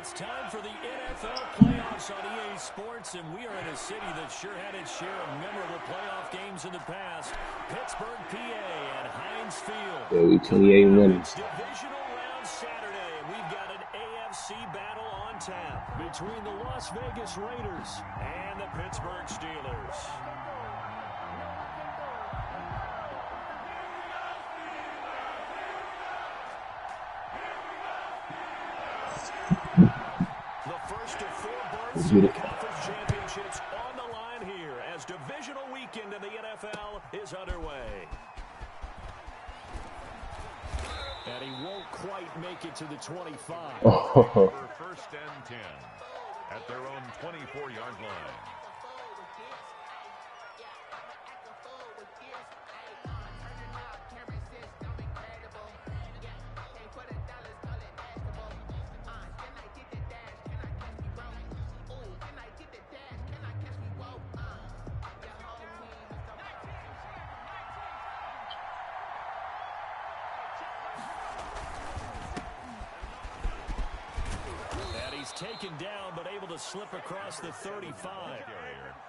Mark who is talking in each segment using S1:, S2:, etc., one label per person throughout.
S1: It's time for the NFL playoffs on EA Sports, and we are in a city that sure had its share of memorable playoff games in the past. Pittsburgh, PA, and Heinz Field.
S2: Yeah, we 28 winning.
S1: It's divisional round Saturday, and we've got an AFC battle on tap between the Las Vegas Raiders and the Pittsburgh Steelers. Conference championships on the line here as divisional weekend in the NFL is underway. And he won't quite make it to the 25.
S3: First and 10 at their own 24-yard line.
S1: Taken down, but able to slip across the 35.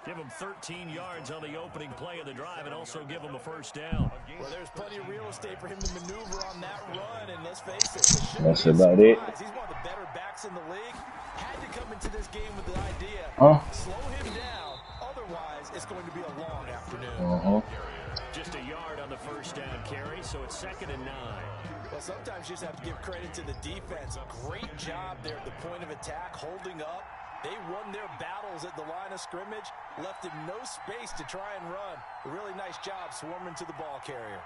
S1: Give him 13 yards on the opening play of the drive and also give him a first down.
S4: Well, there's plenty of real estate for him to maneuver on that run, and let's face it,
S2: that's about it.
S4: He's one of the better backs in the league. Had to come into this game with the idea, slow him down, otherwise it's going to be a long afternoon.
S1: Just a yard on the first down carry, so it's 2nd and 9.
S4: Well, sometimes you just have to give credit to the defense. Great job there at the point of attack, holding up. They won their battles at the line of scrimmage, left him no space to try and run. A really nice job swarming to the ball carrier.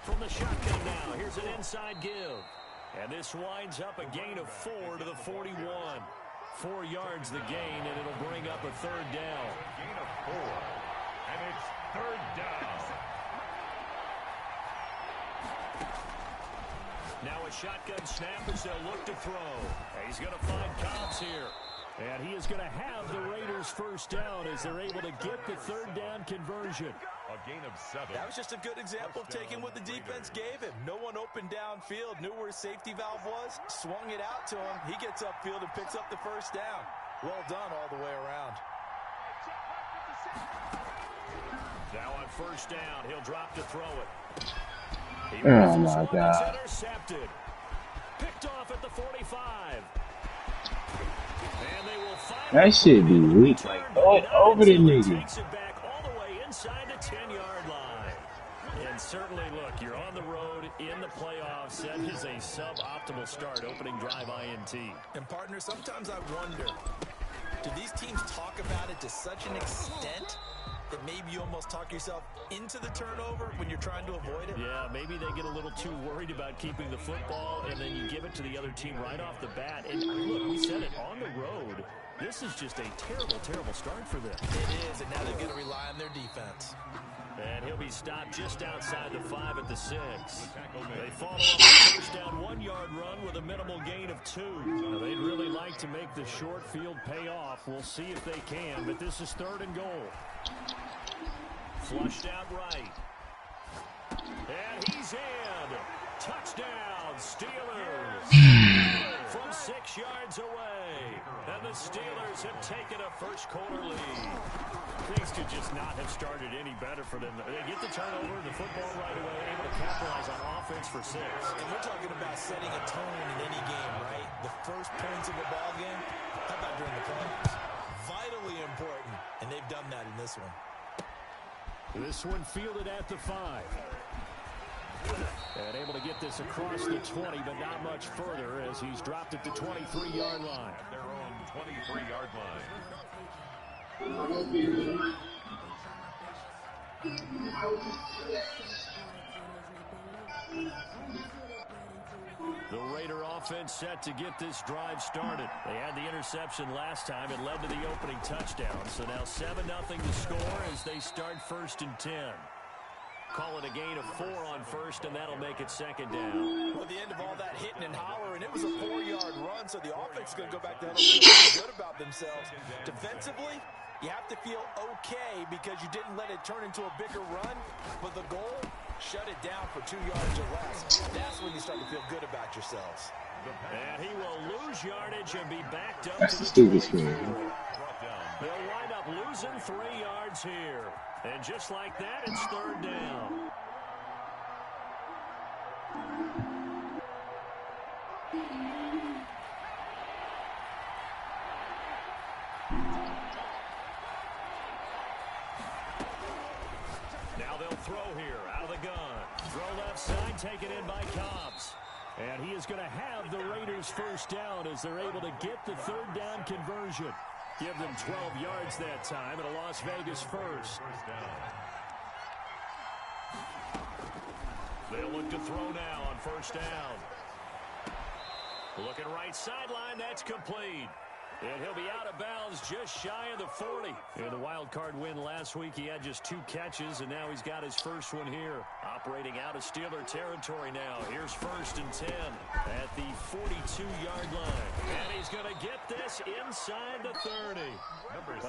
S1: From the shotgun now, here's an inside give. And this winds up a gain of 4 to the 41. 4 yards the gain, and it'll bring up a 3rd down.
S3: Gain of 4, and it's 3rd down.
S1: Now a shotgun snap as they'll look to throw. He's going to find Cobbs here. And he is going to have the Raiders first down as they're able to get the 3rd down conversion.
S3: A gain of 7.
S4: That was just a good example of taking what the defense gave him. No one open downfield, knew where his safety valve was, swung it out to him. He gets upfield and picks up the first down. Well done all the way around.
S1: Now on first down, he'll drop to throw it.
S2: Oh my God.
S1: Intercepted. Picked off at the 45. And they will find
S2: that shit be weak. Like, over the nigga.
S1: Takes it back all the way inside the 10-yard line. And certainly, look, you're on the road in the playoffs. That is a suboptimal start, opening drive INT.
S4: And partner, sometimes I wonder, do these teams talk about it to such an extent that maybe you almost talk yourself into the turnover when you're trying to avoid it?
S1: Yeah, maybe they get a little too worried about keeping the football, and then you give it to the other team right off the bat. And look, we said it, on the road, this is just a terrible, terrible start for them.
S4: It is, and now they're going to rely on their defense.
S1: And he'll be stopped just outside the 5 at the 6. They follow up a first down 1-yard run with a minimal gain of 2. Now, they'd really like to make the short field pay off. We'll see if they can, but this is 3rd and goal. Flushed out right. And he's in. Touchdown, Steelers. From 6 yards away. And the Steelers have taken a first-quarter lead. Things could just not have started any better for them. They get the turnover, the football right away, able to capitalize on offense for 6.
S4: And we're talking about setting a tone in any game, right? The first points of a ball game, how about during the playoffs? Vitally important, and they've done that in this one.
S1: This one fielded at the 5. And able to get this across the 20, but not much further as he's dropped at the 23-yard line.
S3: At their own 23-yard line.
S1: The Raider offense set to get this drive started. They had the interception last time. It led to the opening touchdown. So now 7-0 to score as they start 1st and 10. Call it a gain of 4 on first, and that'll make it 2nd down.
S4: Well, at the end of all that hitting and hollering, it was a 4-yard run, so the offense is going to go back to feeling good about themselves. Defensively, You have to feel okay because you didn't let it turn into a bigger run, but the goal, shut it down for 2 yards or less. That's when you start to feel good about yourselves.
S1: And he will lose yardage and be backed up
S2: That's
S1: to
S2: the
S1: the
S2: stupidest
S1: 24.
S2: thing.
S1: They'll wind up losing 3 yards here. And just like that, it's third down. Now they'll throw here out of the gun. Throw left side, taken in by Cobbs. And he is going to have the Raiders first down as they're able to get the third down conversion. Give them 12 yards that time and a Las Vegas first. They'll look to throw now on first down. Looking right sideline, that's complete. And he'll be out of bounds just shy of the 40. In the wild card win last week, he had just 2 catches, and now he's got his first one here. Operating out of Steeler territory now. Here's first and 10 at the 42-yard line. And he's going to get this inside the 30.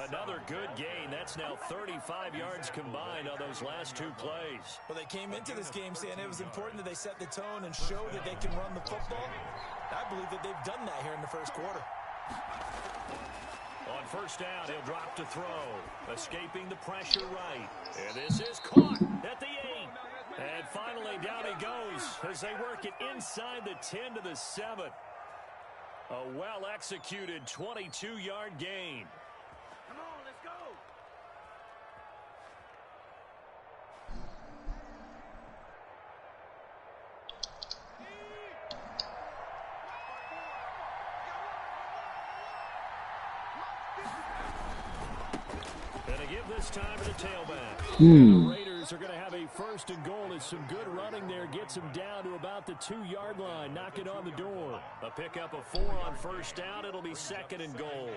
S1: Another good gain. That's now 35 yards combined on those last 2 plays.
S4: Well, they came into this game saying it was important that they set the tone and show that they can run the football. I believe that they've done that here in the first quarter.
S1: On first down, he'll drop to throw. Escaping the pressure right. And this is caught at the 8. And finally, down he goes as they work it inside the 10 to the 7. A well-executed 22-yard gain.
S5: Come on, let's go.
S1: And to give this time to the tailback. The Raiders are going to have a first and goal. It's some good running there. Gets them down to about the 2-yard line. Knocking on the door. A pickup of 4 on first down. It'll be second and goal.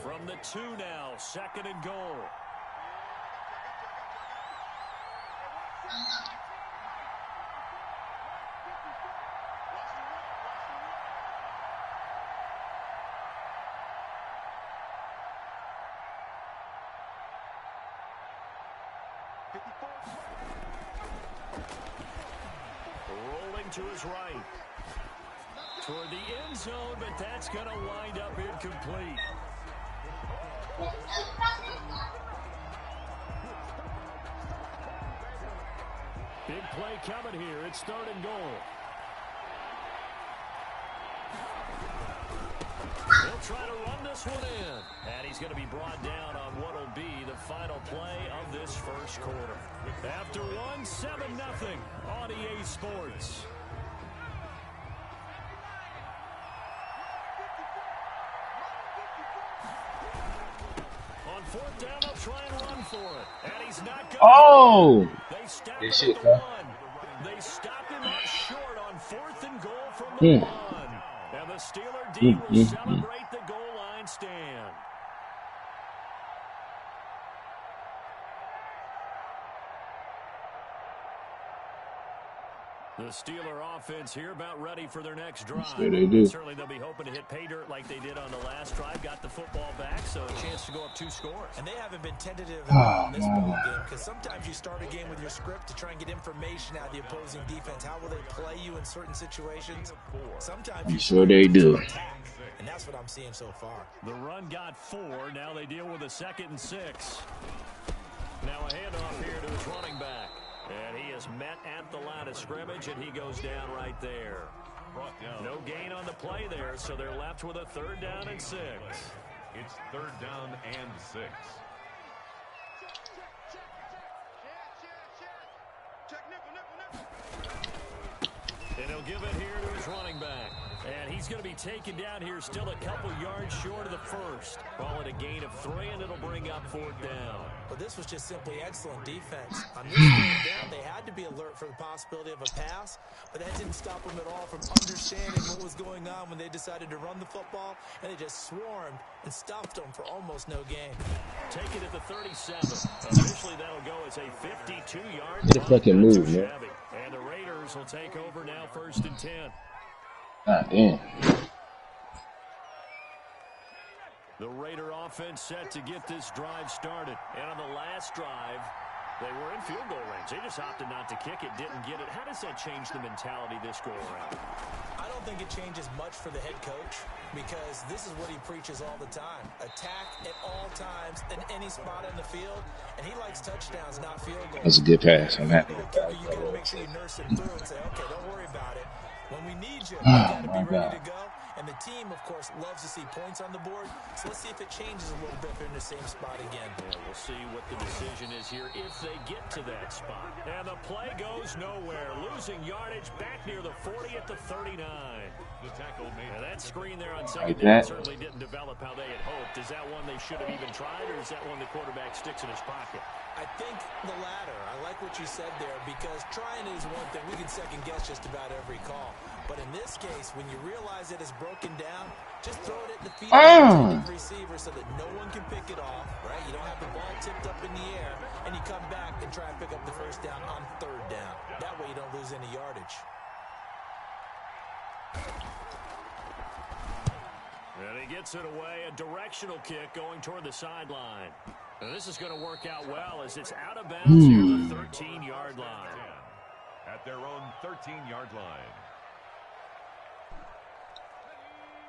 S1: From the 2 now, second and goal. Rolling to his right. Toward the end zone, but that's going to wind up incomplete. Big play coming here. It's third and goal. He'll try to run this one in. And he's going to be brought down on what will be the final play of this first quarter. After 7-0 on EA Sports. On fourth down, they'll try and run for it. And he's not going
S2: Oh!
S1: They stop
S2: Good
S1: him
S2: shit,
S1: at the
S2: huh?
S1: 1. They stop him up short on fourth and goal from the 1. And the Steeler D will celebrate the goal line stand. The Steeler offense here about ready for their next drive.
S2: Sure they do.
S1: Certainly they'll be hoping to hit pay dirt like they did on the last drive. Got the football back, so a chance to go up 2 scores.
S4: And they haven't been tentative in this ball game because sometimes you start a game with your script to try and get information out of the opposing defense. How will they play you in certain situations? Sometimes you
S2: Sure they do.
S4: attack, and that's what I'm seeing so far.
S1: The run got 4. Now they deal with a 2nd and 6. Now a handoff here to his running back. And he is met at the line of scrimmage, and he goes down right there. No gain on the play there, so they're left with a 3rd down and 6.
S3: It's 3rd down and 6.
S1: And he'll give it here to his running back. And he's going to be taken down here still a couple yards short of the first. Call it a gain of 3, and it'll bring up 4th down.
S4: But this was just simply excellent defense. On this 3rd down, they had to be alert for the possibility of a pass, but that didn't stop them at all from understanding what was going on when they decided to run the football, and they just swarmed and stuffed them for almost no gain.
S1: Take it at the 37. Officially, that'll go as a 52-yard.
S2: Get a fucking move, man.
S1: And the Raiders will take over now 1st and 10.
S2: God damn.
S1: The Raider offense set to get this drive started. And on the last drive, they were in field goal range. They just opted not to kick it, didn't get it. How does that change the mentality this go around?
S4: I don't think it changes much for the head coach because this is what he preaches all the time. Attack at all times in any spot on the field, and he likes touchdowns, not field goals.
S2: That's a good pass. I'm happy with that.
S4: You got to make sure you nurse it through and say, okay, don't worry about it. When we need you, you got to be ready to go. And the team, of course, loves to see points on the board. So let's see if it changes a little bit if they're in the same spot again.
S1: Yeah, we'll see what the decision is here if they get to that spot. And the play goes nowhere. Losing yardage back near the 40 at the 39.
S3: The tackle made.
S1: Now that screen there on second
S2: Like
S1: down
S2: that.
S1: certainly didn't develop how they had hoped. Is that one they should have even tried, or is that one the quarterback sticks in his pocket?
S4: I think the latter. I like what you said there because trying is one thing. We can second guess just about every call. But in this case, when you realize it is broken down, just throw it at the feet of the receiver so that no one can pick it off, right? You don't have the ball tipped up in the air, and you come back and try and pick up the first down on third down. That way you don't lose any yardage.
S1: And he gets it away, a directional kick going toward the sideline. And this is going to work out well as it's out of bounds near the 13-yard line.
S3: At their own 13-yard line.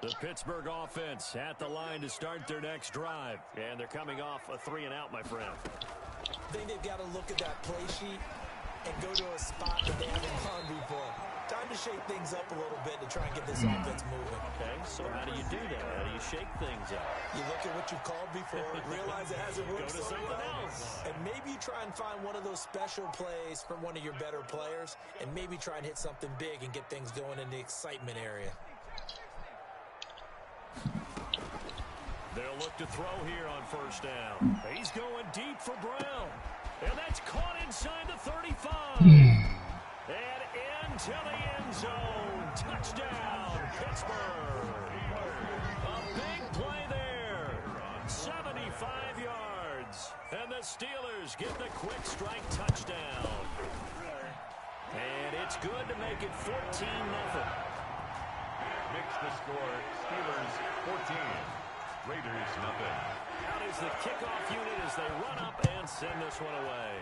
S1: The Pittsburgh offense at the line to start their next drive. And they're coming off a 3-and-out, my friend.
S4: I think they've got to look at that play sheet and go to a spot that they haven't gone before. Time to shake things up a little bit to try and get this offense moving.
S1: Okay, so how do you do that? How do you shake things up?
S4: You look at what you've called before, realize it hasn't worked
S1: Go to
S4: so
S1: something
S4: well,
S1: else.
S4: and maybe you try and find one of those special plays from one of your better players, and maybe try and hit something big and get things going in the excitement area.
S1: They'll look to throw here on first down. He's going deep for Brown. And that's caught inside the 35. And into the end zone. Touchdown, Pittsburgh. A big play there. 75 yards. And the Steelers get the quick strike touchdown. And it's good to make it 14-0.
S3: Makes the score. Steelers 14. Raiders nothing.
S1: Out is the kickoff unit as they run up and send this one away.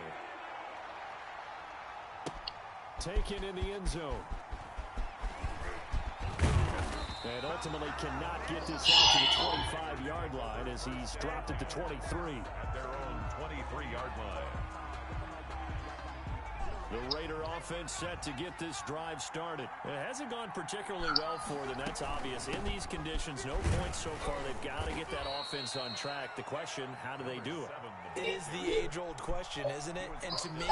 S1: Taken in the end zone. And ultimately cannot get this out to the 25-yard line as he's dropped at the 23.
S3: At their own 23-yard line.
S1: The Raider offense set to get this drive started. It hasn't gone particularly well for them. That's obvious. In these conditions, no points so far. They've got to get that offense on track. The question, how do they do it?
S4: It is the age-old question, isn't it? And to me,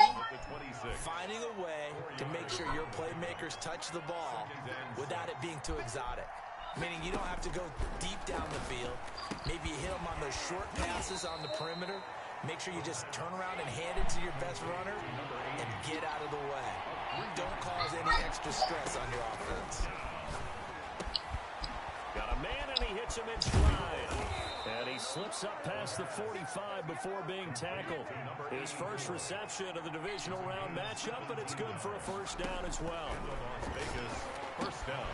S4: finding a way to make sure your playmakers touch the ball without it being too exotic. Meaning you don't have to go deep down the field. Maybe you hit them on those short passes on the perimeter. Make sure you just turn around and hand it to your best runner and get out of the way. Don't cause any extra stress on your offense.
S1: Got a man, and he hits him in stride. And he slips up past the 45 before being tackled. His first reception of the divisional round matchup, but it's good for a first down as well.
S3: Vegas first down.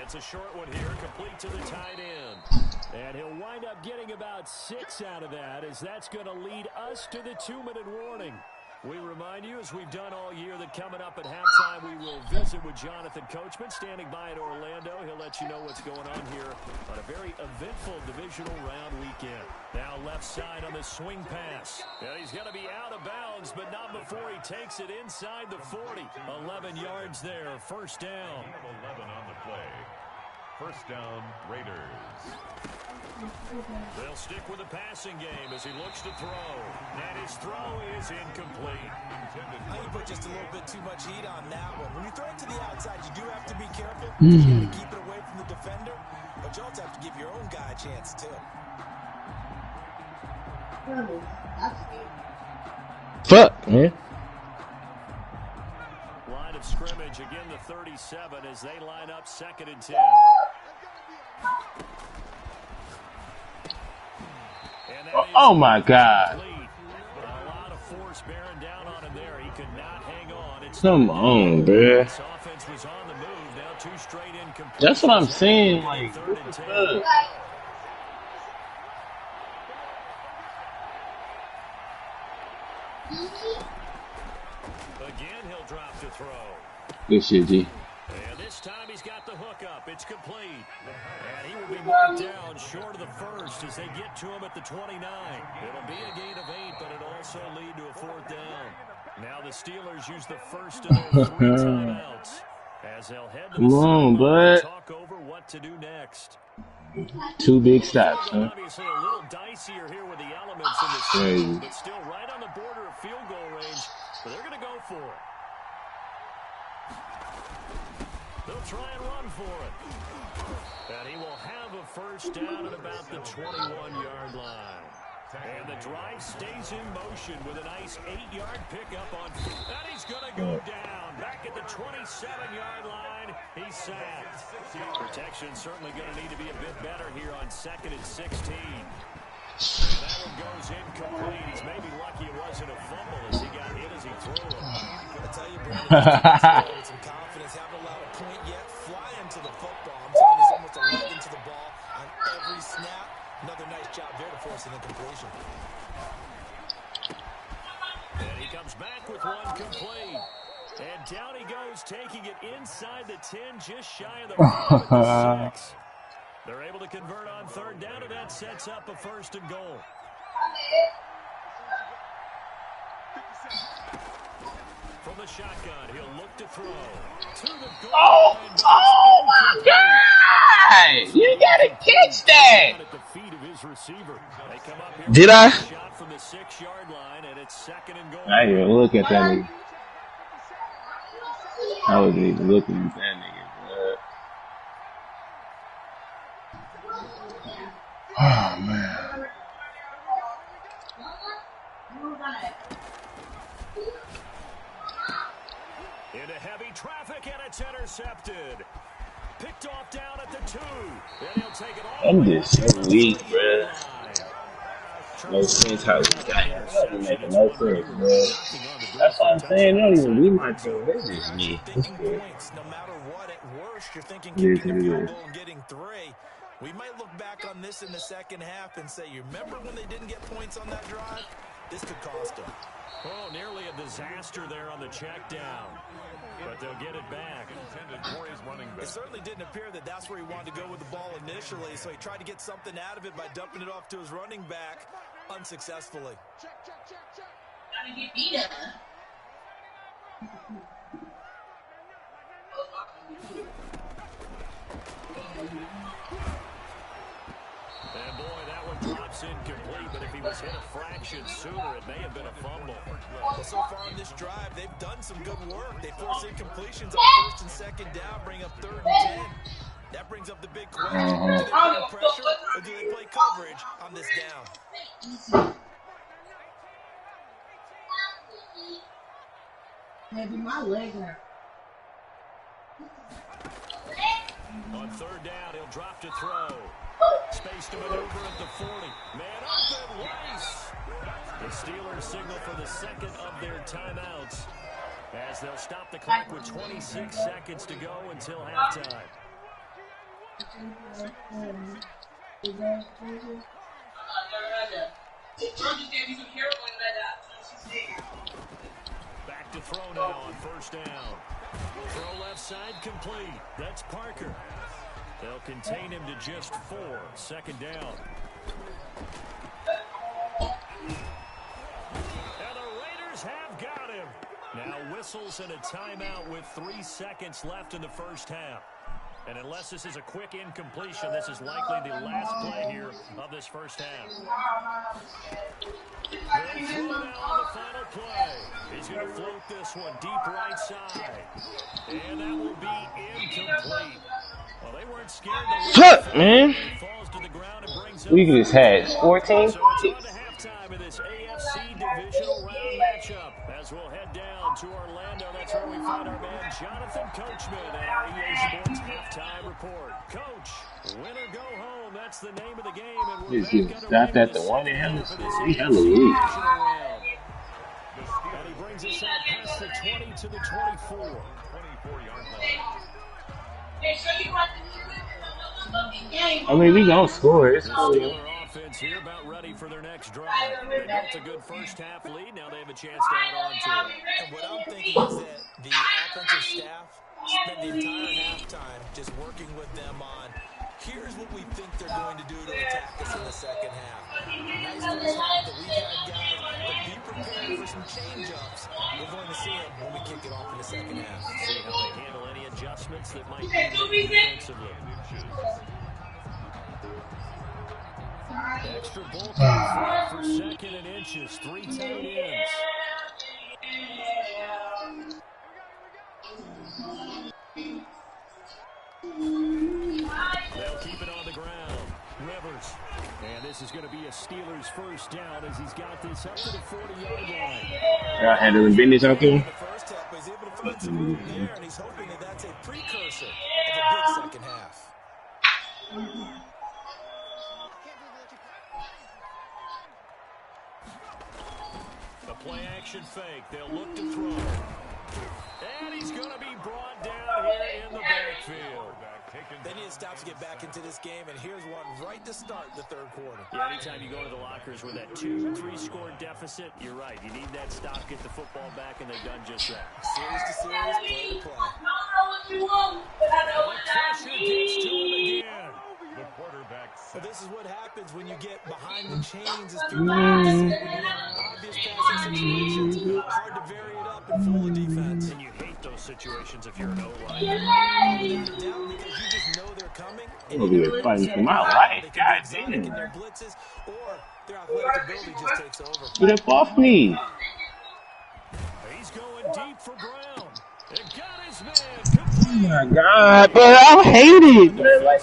S1: It's a short one here, complete to the tight end. And he'll wind up getting about 6 out of that, as that's going to lead us to the 2-minute warning. We remind you, as we've done all year, that coming up at halftime, we will visit with Jonathan Coachman, standing by at Orlando. He'll let you know what's going on here on a very eventful divisional round weekend. Now left side on the swing pass. And he's going to be out of bounds, but not before he takes it inside the 40. 11 yards there, first down.
S3: 11 on the play. First down, Raiders.
S1: They'll stick with the passing game as he looks to throw. And his throw is incomplete.
S4: I think you put just a little bit too much heat on that one. When you throw it to the outside, you do have to be careful. You got to keep it away from the defender. But you also have to give your own guy a chance, too.
S2: Fuck, man.
S1: Line of scrimmage, again the 37 as they line up 2nd and 10.
S2: Oh my God.
S1: A lot of force bearing down on him there. He could not hang on.
S2: Come on, bruh.
S1: This offense was on the move. Now 2 straight incomplete.
S2: That's what I'm saying. Like,
S1: Third
S2: what
S1: and
S2: the
S1: 10.
S2: fuck?
S1: Again, he'll drop to throw.
S2: Good shit, G.
S1: And this time he's got the hook up. It's complete. And he will be marked down short of the first as they get to him at the 29. It'll be a gain of 8, but it'll also lead to a 4th down. Now the Steelers use the first of their 3 timeouts as they'll head to
S2: Come on, bud.
S1: talk over what to do next.
S2: 2 big stops, huh?
S1: Obviously a little dicier here with the elements in the series, but still right on the border of field goal range. But they're going to go for it. They'll try and run for it. And he will have a first down at about the 21-yard line. And the drive stays in motion with a nice 8-yard pickup on. And he's going to go down. Back at the 27-yard line, he's sacked. Protection certainly going to need to be a bit better here on 2nd and 16. And that one goes incomplete. He's maybe lucky it wasn't a fumble as he got hit as he threw it.
S4: I tell you, Brandon, with some confidence, haven't allowed a point yet. Flying to the football. I'm telling you, he's almost a leg into the ball on every snap. Another nice job there to force an incompletion.
S1: And he comes back with one complete. And down he goes, taking it inside the 10, just shy of the 5 at the 6. They're able to convert on 3rd down, and that sets up a 1st and goal. From the shotgun, he'll look to throw. To the goal.
S2: Oh my God! You gotta catch that! Did I?
S1: Shot from the 6-yard line, and it's 2nd and goal.
S2: I didn't even look at that nigga. I wasn't even looking at that nigga. Oh man.
S1: Into heavy traffic, and it's intercepted. Picked off down at the 2. And he'll take it all.
S2: I'm just so weak, bruh. No sense how we got it. That doesn't make no sense, bro. That's what I'm saying. They don't even be my team. That's just me.
S4: Thinking points, no matter what, at worst, you're thinking kicking a field goal and getting 3. We might look back on this in the second half and say, you remember when they didn't get points on that drive? This could cost them.
S1: Oh, nearly a disaster there on the check down. But they'll get it back.
S4: It certainly didn't appear that that's where he wanted to go with the ball initially, so he tried to get something out of it by dumping it off to his running back unsuccessfully.
S1: And boy, that one drops incomplete, but if he was hit a fraction sooner, it may have been a fumble.
S4: Well, so far on this drive, they've done some good work. They force incompletions on 1st and 2nd down, bring up 3rd and 10. That brings up the big question. Do they play pressure or do they play coverage on this down?
S6: Maybe my leg hurt.
S1: On 3rd down, he'll drop to throw. Space to maneuver at the 40. Man up and Weiss. The Steelers signal for the 2nd of their timeouts as they'll stop the clock with 26 seconds to go until halftime. Back to throw now on 1st down. Throw left side complete. That's Parker. They'll contain him to just 4. 2nd down. And the Raiders have got him. Now whistles and a timeout with 3 seconds left in the first half. And unless this is a quick incompletion, this is likely the last play here of this first half. They'll throw now on the final play. He's going to float this one deep right side. And that will be incomplete. Well, they weren't scared.
S2: Fuck, man.
S1: Falls to the ground and brings up
S2: We just had 14.
S1: So it's on to halftime of this AFC divisional round matchup as we'll head down to Orlando. That's where we find our man Jonathan Coachman at our EA Sports halftime report. Coach, win or go home. That's the name of the game. And we're
S2: Just getting stopped at the 1 and we hella weak.
S1: And he brings us out past the 20 to the 24.
S3: 24-yard line.
S2: I mean, we gonna score. It's cool.
S1: Steeler offense here about ready for their next drive. They built a good first half lead. Now they have a chance to add on to it.
S4: And what I'm thinking is that the offensive staff spent the entire halftime just working with them on, here's what we think they're going to do to attack us in the second half. Nice first half that we've had, guys, but be prepared for some change-ups. We're going to see them when we kick it off in the second half.
S1: See how they handle any adjustments that might be made defensively. Extra bulk for second and inches. 3 tight ends. They'll keep it on the ground. Rivers. And this is going to be a Steelers first down as he's got this up to the 40-yard line.
S2: Y'all handling business out there?
S4: The first half was able to find some room there, and he's hoping that that's a precursor of a big second half.
S1: The play action fake. They'll look to throw. And he's going to be brought down here in the backfield.
S4: They need to stop to get back into this game, and here's one right to start the third quarter.
S1: Yeah, anytime you go to the lockers with that 2-3 score deficit, you're right. You need that stop, get the football back, and they've done just that.
S4: Series to series, play to play.
S1: The pressure gets to him again.
S3: The quarterback.
S4: Well, this is what happens when you get behind the chains. As people like to say, when you have obvious passing situations, hard to vary it up and fool the defense.
S1: And you hate those situations if you're an O-line.
S4: Without a doubt, because you just know they're coming.
S2: I'm gonna be fighting for my life. God damn.
S4: In their blitzes, or their athletic ability just takes over.
S2: Get up off me.
S1: He's going deep for Brown. It got his man.
S2: Oh my God, but I hate it. But like,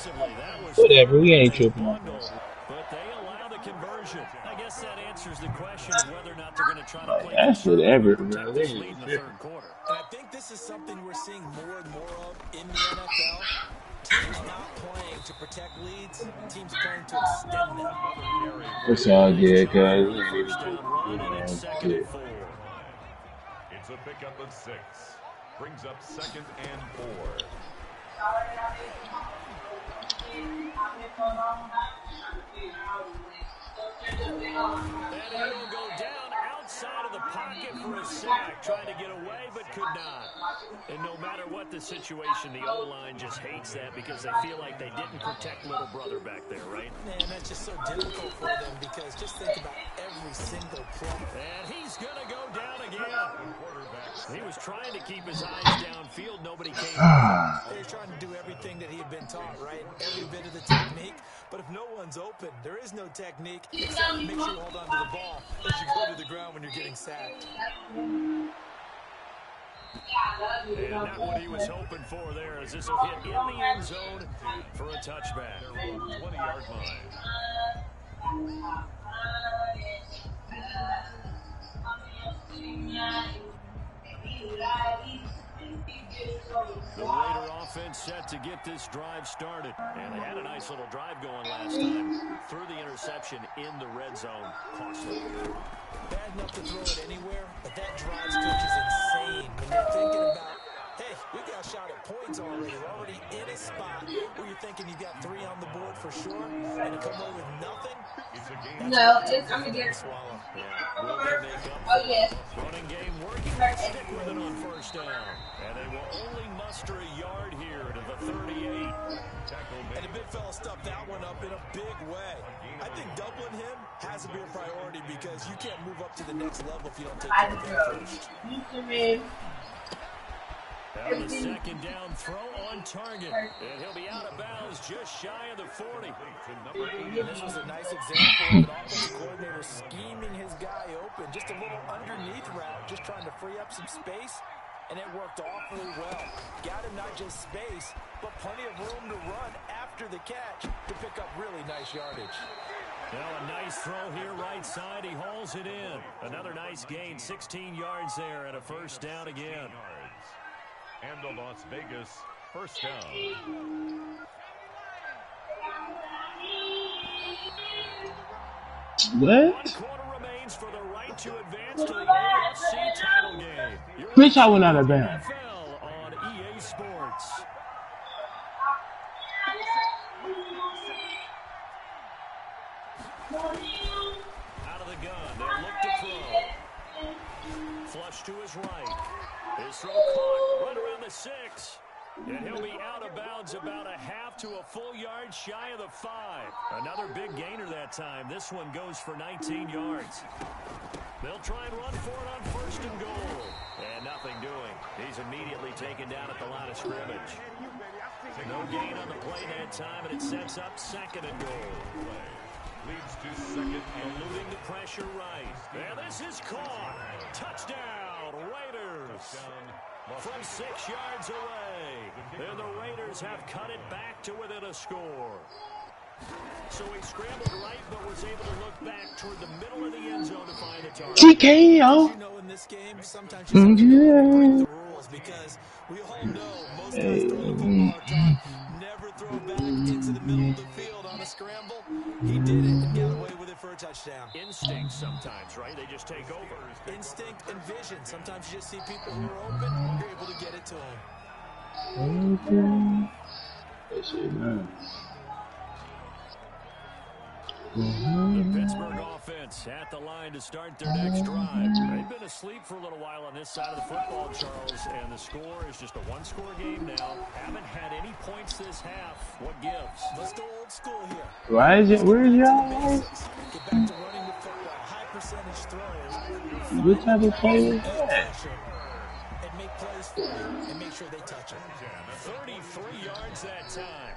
S2: whatever, we ain't tripping.
S1: But they allow the conversion. I guess that answers the question of whether or not they're going to try to play.
S2: That's whatever, bro.
S1: Protect this lead in the third quarter.
S4: And I think this is something we're seeing more and more of in the NFL. Teams not playing to protect leads, teams playing to extend them.
S2: It's all good, cuz.
S1: First down run, and it's second and 4.
S3: It's a pickup of 6. Brings up 2nd and 4.
S1: And he'll go down outside of the pocket for a sack, trying to get away but could not. And no matter what the situation, the O-line just hates that because they feel like they didn't protect little brother back there, right?
S4: Man, that's just so difficult for them because just think about every single play.
S1: And he's going to go down again. He was trying to keep his eyes downfield. Nobody came.
S4: He was trying to do everything that he had been taught, right? Every bit of the technique. But if no one's open, there is no technique except make sure you hold on to the ball as you go to the ground when you're getting sacked.
S1: And not what he was hoping for there, as this will hit in the end zone for a touchback.
S3: 20-yard line.
S1: The Raider offense set to get this drive started. And they had a nice little drive going last time. Threw the interception in the red zone. Costly.
S4: Bad enough to throw it anywhere, but that drive stretch is insane when you're thinking about, hey, we got a shot at points already. We're already in a spot where you're thinking you got 3 on the board for sure, and to come away with nothing.
S6: No, it's, I'm gonna
S1: Swallow. Yeah. Will they make up?
S6: Oh, yes.
S1: Running game working. Stick with it on first down. And they will only muster a yard here to the 38.
S4: And the big fella stuffed that one up in a big way. I think doubling him has to be a priority because you can't move up to the next level if you don't take care of him first.
S1: That was a second down throw on target. And he'll be out of bounds just shy of the 40.
S4: And this was a nice example of an offensive coordinator scheming his guy open. Just a little underneath route, just trying to free up some space. And it worked awfully well. Got him not just space, but plenty of room to run after the catch to pick up really nice yardage.
S1: Now a nice throw here right side. He hauls it in. Another nice gain, 16 yards there, and a first down again.
S3: And the Las Vegas first down.
S2: What?
S1: 1 quarter remains for the right to advance to the AFC title game.
S2: Bitch, I went out of bounds.
S1: NFL on EA Sports. flush to his right. His throw caught right around the 6. And he'll be out of bounds about a half to a full yard shy of the 5. Another big gainer that time. This one goes for 19 yards. They'll try and run for it on first and goal. And nothing doing. He's immediately taken down at the line of scrimmage. No gain on the play that time, and it sets up second and goal.
S3: Leads to second and
S1: eluding the pressure right. And this is caught. Touchdown, Raiders. From 6 yards away. And the Raiders have cut it back to within a score. So he scrambled right, but was able to look back toward the middle of the end zone to find the target.
S2: TKO.
S4: You know, in this game, sometimes you have to break the rules because we all know most guys throwing the football are taught never throw back into the middle of the field on a scramble. He did it and got away with it for a touchdown.
S1: Instinct sometimes, right? They just take over.
S4: Instinct and vision. Sometimes you just see people who are open, you're able to get it to them.
S2: That shit nice.
S1: The Pittsburgh offense at the line to start their next drive. They've been asleep for a little while on this side of the football, Charles, and the score is just a one-score game now. Haven't had any points this half. What gives?
S4: Let's go old school here.
S2: Why is it? Where's y'all?
S4: Get back to running the football. High percentage throws.
S2: What type of play was that?
S4: And make plays for you and make sure they touch it.
S1: 33 yards that time.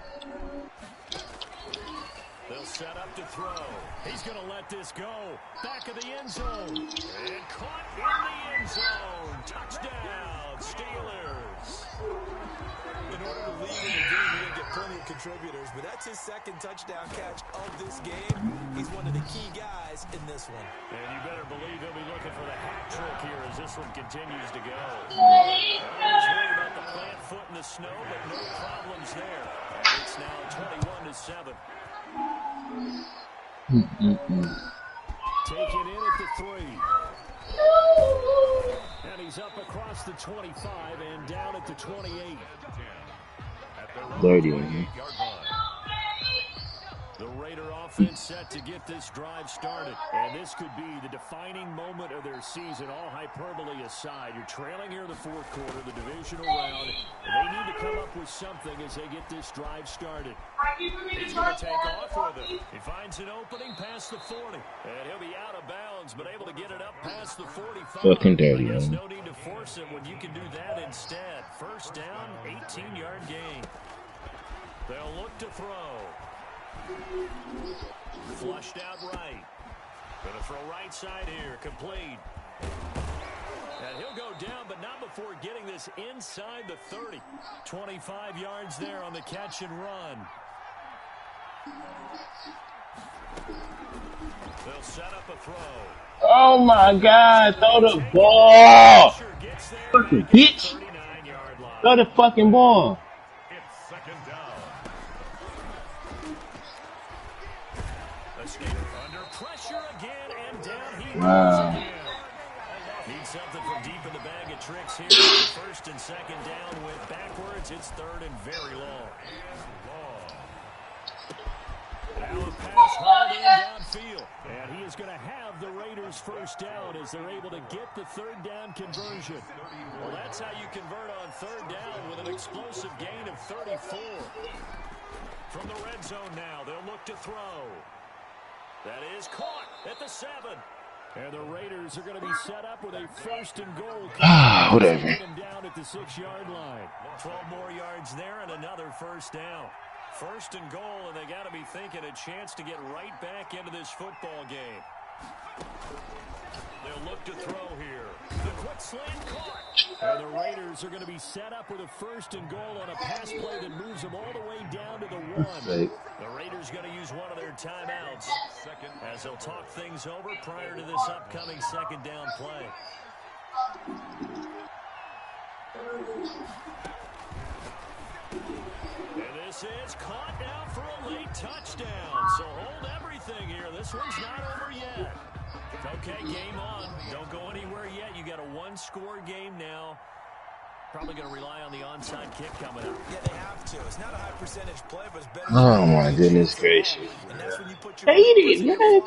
S1: They'll set up to throw. He's going to let this go. Back of the end zone. And caught in the end zone. Touchdown, Steelers.
S4: In order to lead in the game, you get plenty of contributors, but that's his second touchdown catch of this game. He's one of the key guys in this one.
S1: And you better believe he'll be looking for the hat trick here as this one continues to go. He's worried about the plant foot in the snow, but no problems there. And it's now 21-7. Taken in at the 3. And he's up across the 25 and down at the 28.
S2: Dirty in here.
S1: The Raider offense set to get this drive started. And this could be the defining moment of their season, all hyperbole aside. You're trailing here in the fourth quarter, the divisional round. And they need to come up with something as they get this drive started. He's going to take off with it. He finds an opening past the 40. And he'll be out of bounds, but able to get it up past the 45.
S2: Fucking dirty,
S1: I guess
S2: man.
S1: no need to force it when you can do that instead. First down, 18-yard gain. They'll look to throw. Flushed out right. Gonna throw right side here. Complete. And he'll go down, but not before getting this inside the 30. 25 yards there on the catch and run. They'll set up a throw.
S2: Oh my God! Throw the ball! Fucking bitch! Throw the fucking ball!
S3: it's second down.
S1: Under pressure again, and down he
S2: Wow.
S1: goes again. Need something from deep in the bag of tricks here. First and second down went backwards. It's third and very long. Now a pass hauled in downfield. And he is going to have the Raiders first down as they're able to get the third down conversion. Well, that's how you convert on third down with an explosive gain of 34. From the red zone now, they'll look to throw. That is caught at the 7. And the Raiders are going to be set up with a first and goal.
S2: Whatever.
S1: Them down at the 6-yard line. 12 more yards there and another first down. First and goal, and they got to be thinking a chance to get right back into this football game. They'll look to throw here. The quick slant caught. And the Raiders are going to be set up with a first and goal on a pass play that moves them all the way down to the 1. The Raiders going to use one of their timeouts as they'll talk things over prior to this upcoming second down play. And this is caught now for a late touchdown. So hold everything here. This one's not over yet. Okay, game on. Don't go anywhere yet. You got a one-score game now. Probably going to rely on the onside kick coming up.
S4: Yeah, they have to. It's not a high percentage play, but it's better.
S2: Oh my goodness gracious!
S4: And that's when you put your
S2: Hate it, man!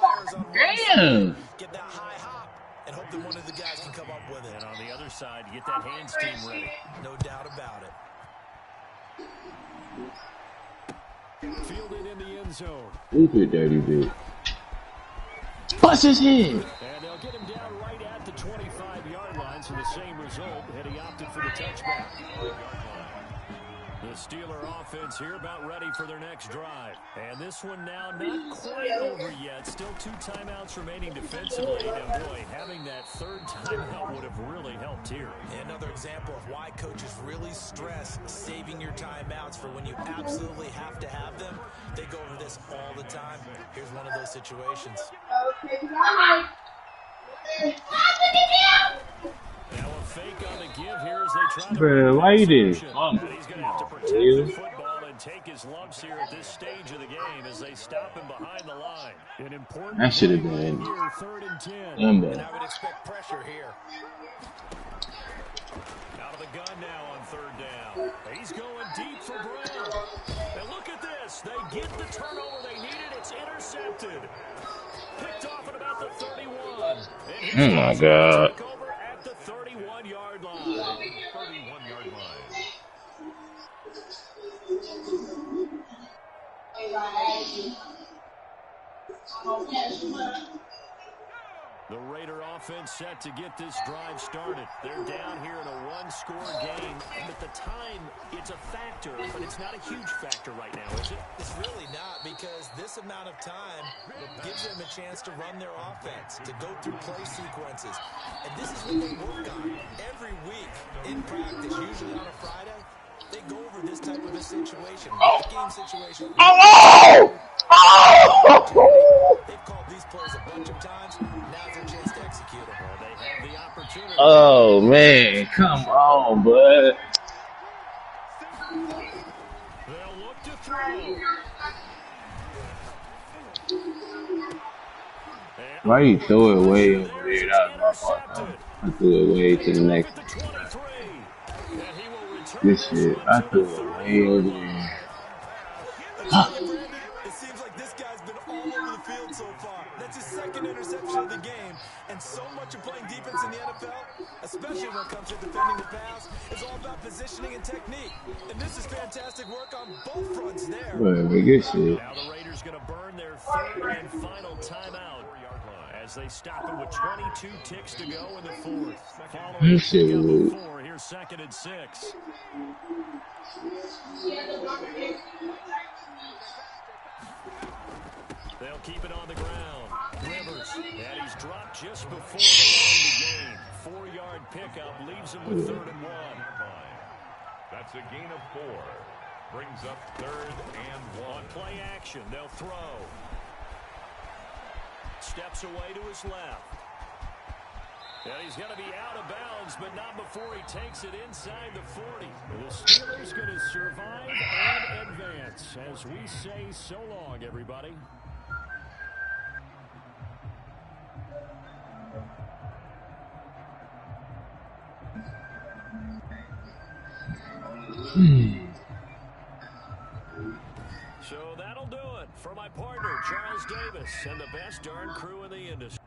S2: Damn!
S4: get that high hop and hope that one of the guys can come up with it.
S1: And on side to get that hands team ready.
S4: No doubt about it.
S1: Fielded in the end zone.
S2: Stupid dirty bitch. Bust his head.
S1: And they'll get him down right at the 25-yard line, so the same result, and he opted for the touchback. The Steeler offense here about ready for their next drive. And this one now not quite over yet. Still 2 timeouts remaining defensively. And boy, having that third timeout would have really helped here.
S4: Another example of why coaches really stress saving your timeouts for when you absolutely have to have them. They go over this all the time. Here's one of those situations.
S1: Now a fake on the give here as they try to...
S2: Bro, why you did?
S1: He's going to have to protect the football and take his lumps here at this stage of the game as they stop him behind the line. An important
S2: That should have been
S1: here, 3rd and 10.
S4: And I would expect pressure here.
S1: Out of the gun now on 3rd down. He's going deep for Brown. And look at this. They get the turnover they needed. It's intercepted. Picked off at about the 31.
S2: Oh my God.
S1: Over at the 31-yard line.
S3: 31-yard line.
S1: The Raider offense set to get this drive started. They're down here in a 1-score game. At the time, it's a factor, but it's not a huge factor right now, is it?
S4: It's really not, because this amount of time gives them a chance to run their offense, to go through play sequences. And this is what they work on every week in practice, usually on a Friday. They go over this type of a situation, game situation.
S2: Oh! Oh!
S4: They've called these plays a bunch of times. Now's their chance to execute them.
S1: Well, they have the opportunity.
S2: Oh man, come on, bud.
S1: They'll look to throw.
S2: Why you throw it way over there? That was my fault. I threw it way to the next. This shit, I threw it way over there.
S4: It seems like this guy's been all over the field so far. That's his 2nd interception of the game. And so much of playing defense in the NFL, especially when it comes to defending the pass, is all about positioning and technique. And this is fantastic work on both fronts there.
S2: Whatever, good shit.
S1: Now the Raiders going to burn their 3rd and final timeout as they stop it with 22 ticks to go in the 4th. Following the pick up of 4, here's 2nd and 6. They'll keep it on the ground. Rivers, and he's dropped just before the end of the game. 4-yard pickup leaves him with 3rd and 1.
S3: That's a gain of 4. Brings up 3rd and 1.
S1: On play action, they'll throw. Steps away to his left. And he's going to be out of bounds, but not before he takes it inside the 40. The Steelers going to survive and advance as we say so long, everybody. So that'll do it for my partner, Charles Davis, and the best darn crew in the industry.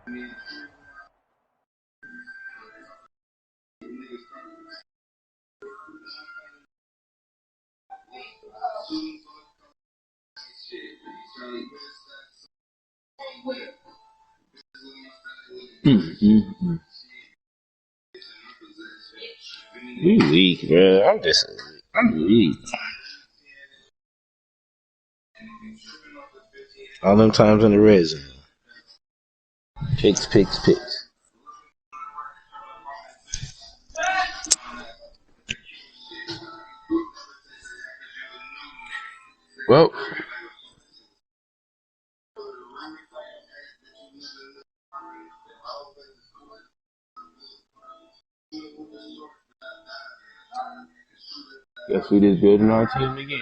S2: We weak, bro. I'm weak. All them times in the red zone. Picks. Well. Guess we just building our team again.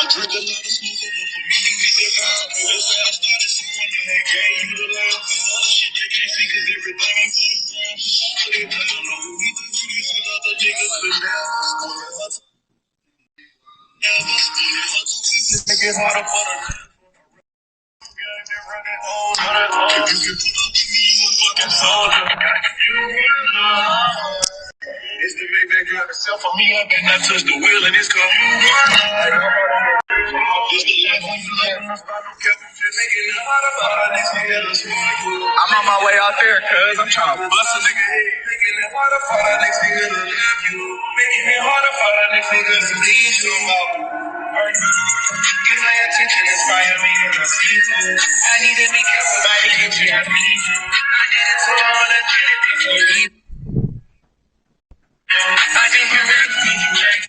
S7: I drink a lot of smoke over for me, you get that vibe. They say I started someone and they gave you the love. All the shit they can't see cause everything ain't for the gram. They don't know who we think you these other niggas been down. Schooling her schooling her two pieces, make it harder for the if you can put up with me, you a fucking soldier. It's the Maybach drive itself for me. I bet not touch the wheel and it's called just the life we live. I'm on my way out there, cuz I'm trying to bust a nigga head. Making it harder for that next nigga to love you. Making it harder for that next nigga to leave you. Get my attention, inspire me and I see you. I need to be careful about the energy I need you. I did it so I wanna get it before you leave. I can hear everything you like.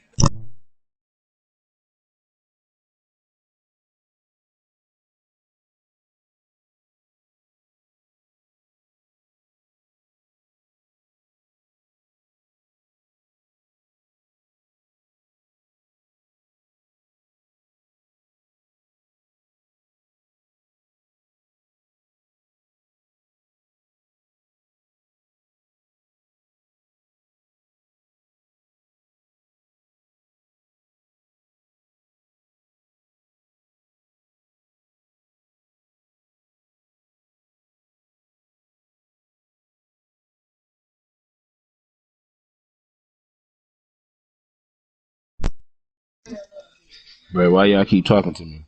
S2: Bro, why y'all keep talking to me?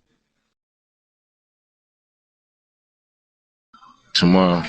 S2: Tomorrow.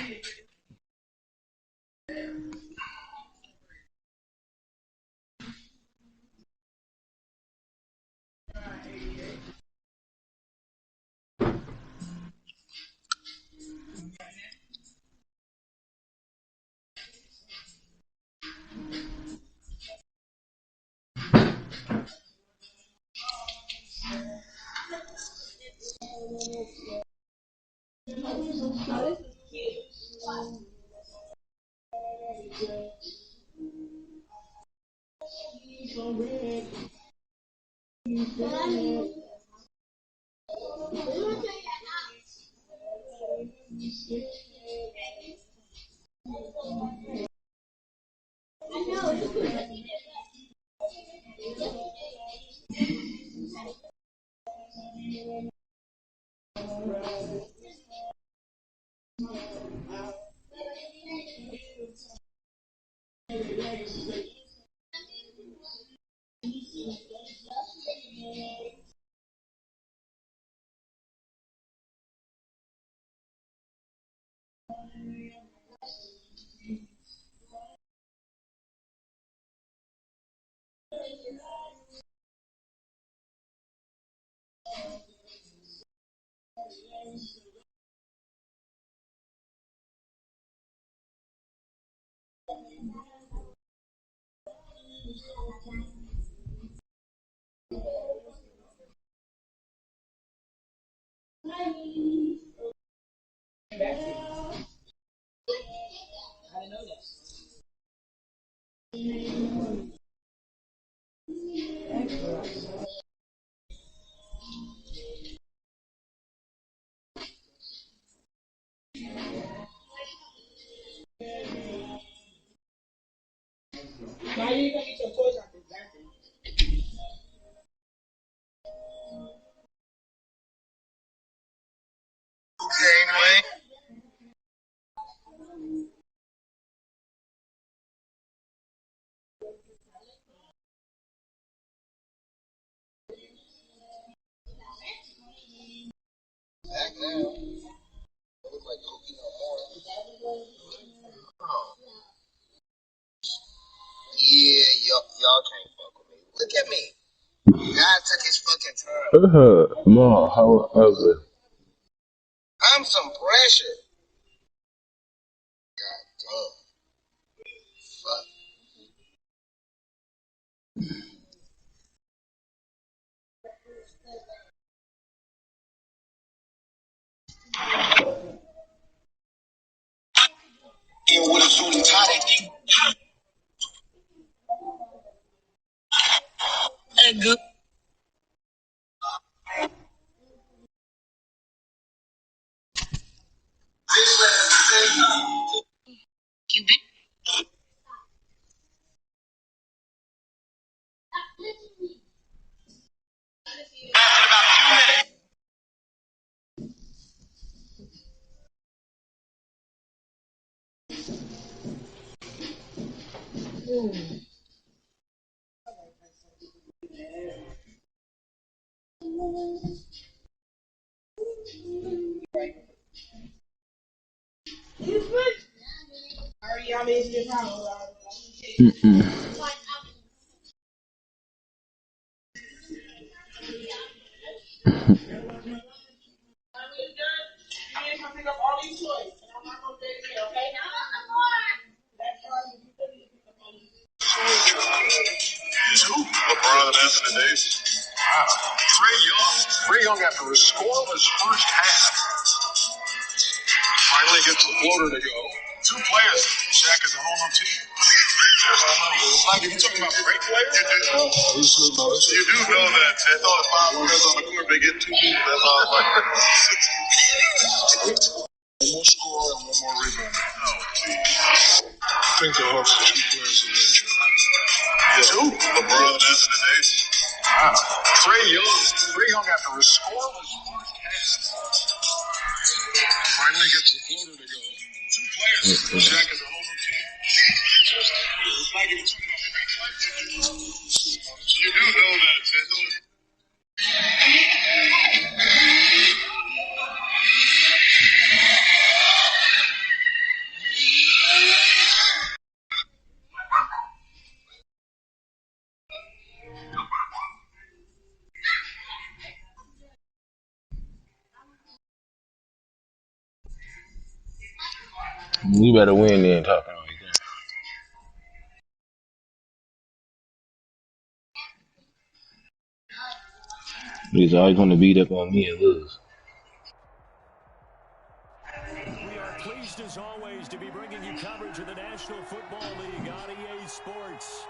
S7: Yeah, y'all can't fuck with me. Look at me. God took his fucking time.
S2: Ma, how ugly.
S7: I'm some pressure. God damn. Fuck. Yeah, with a suit and tie, that thing. That good. You been two. LeBron and Anthony Davis. Wow. Trey Young after a scoreless first half, finally gets the floater to go. Two players. Shaq is a home run team. It's like if you're talking about great players, you do know that there's only 5 players on the court. They get 2 beats. That's all it's like. One more score and one more rebound. Oh, geez. I think they'll have 2 players in there. Two? LeBron and Anthony Davis. Wow. Trey Young after a scoreless first half, finally gets the floater to go. Two players. Shaq is a home run team. It's like if you're talking about great players, you do know that there's only
S2: We better win then talking like that. He's always going to beat up on me and lose.
S1: We are pleased as always to be bringing you coverage of the National Football League on EA Sports.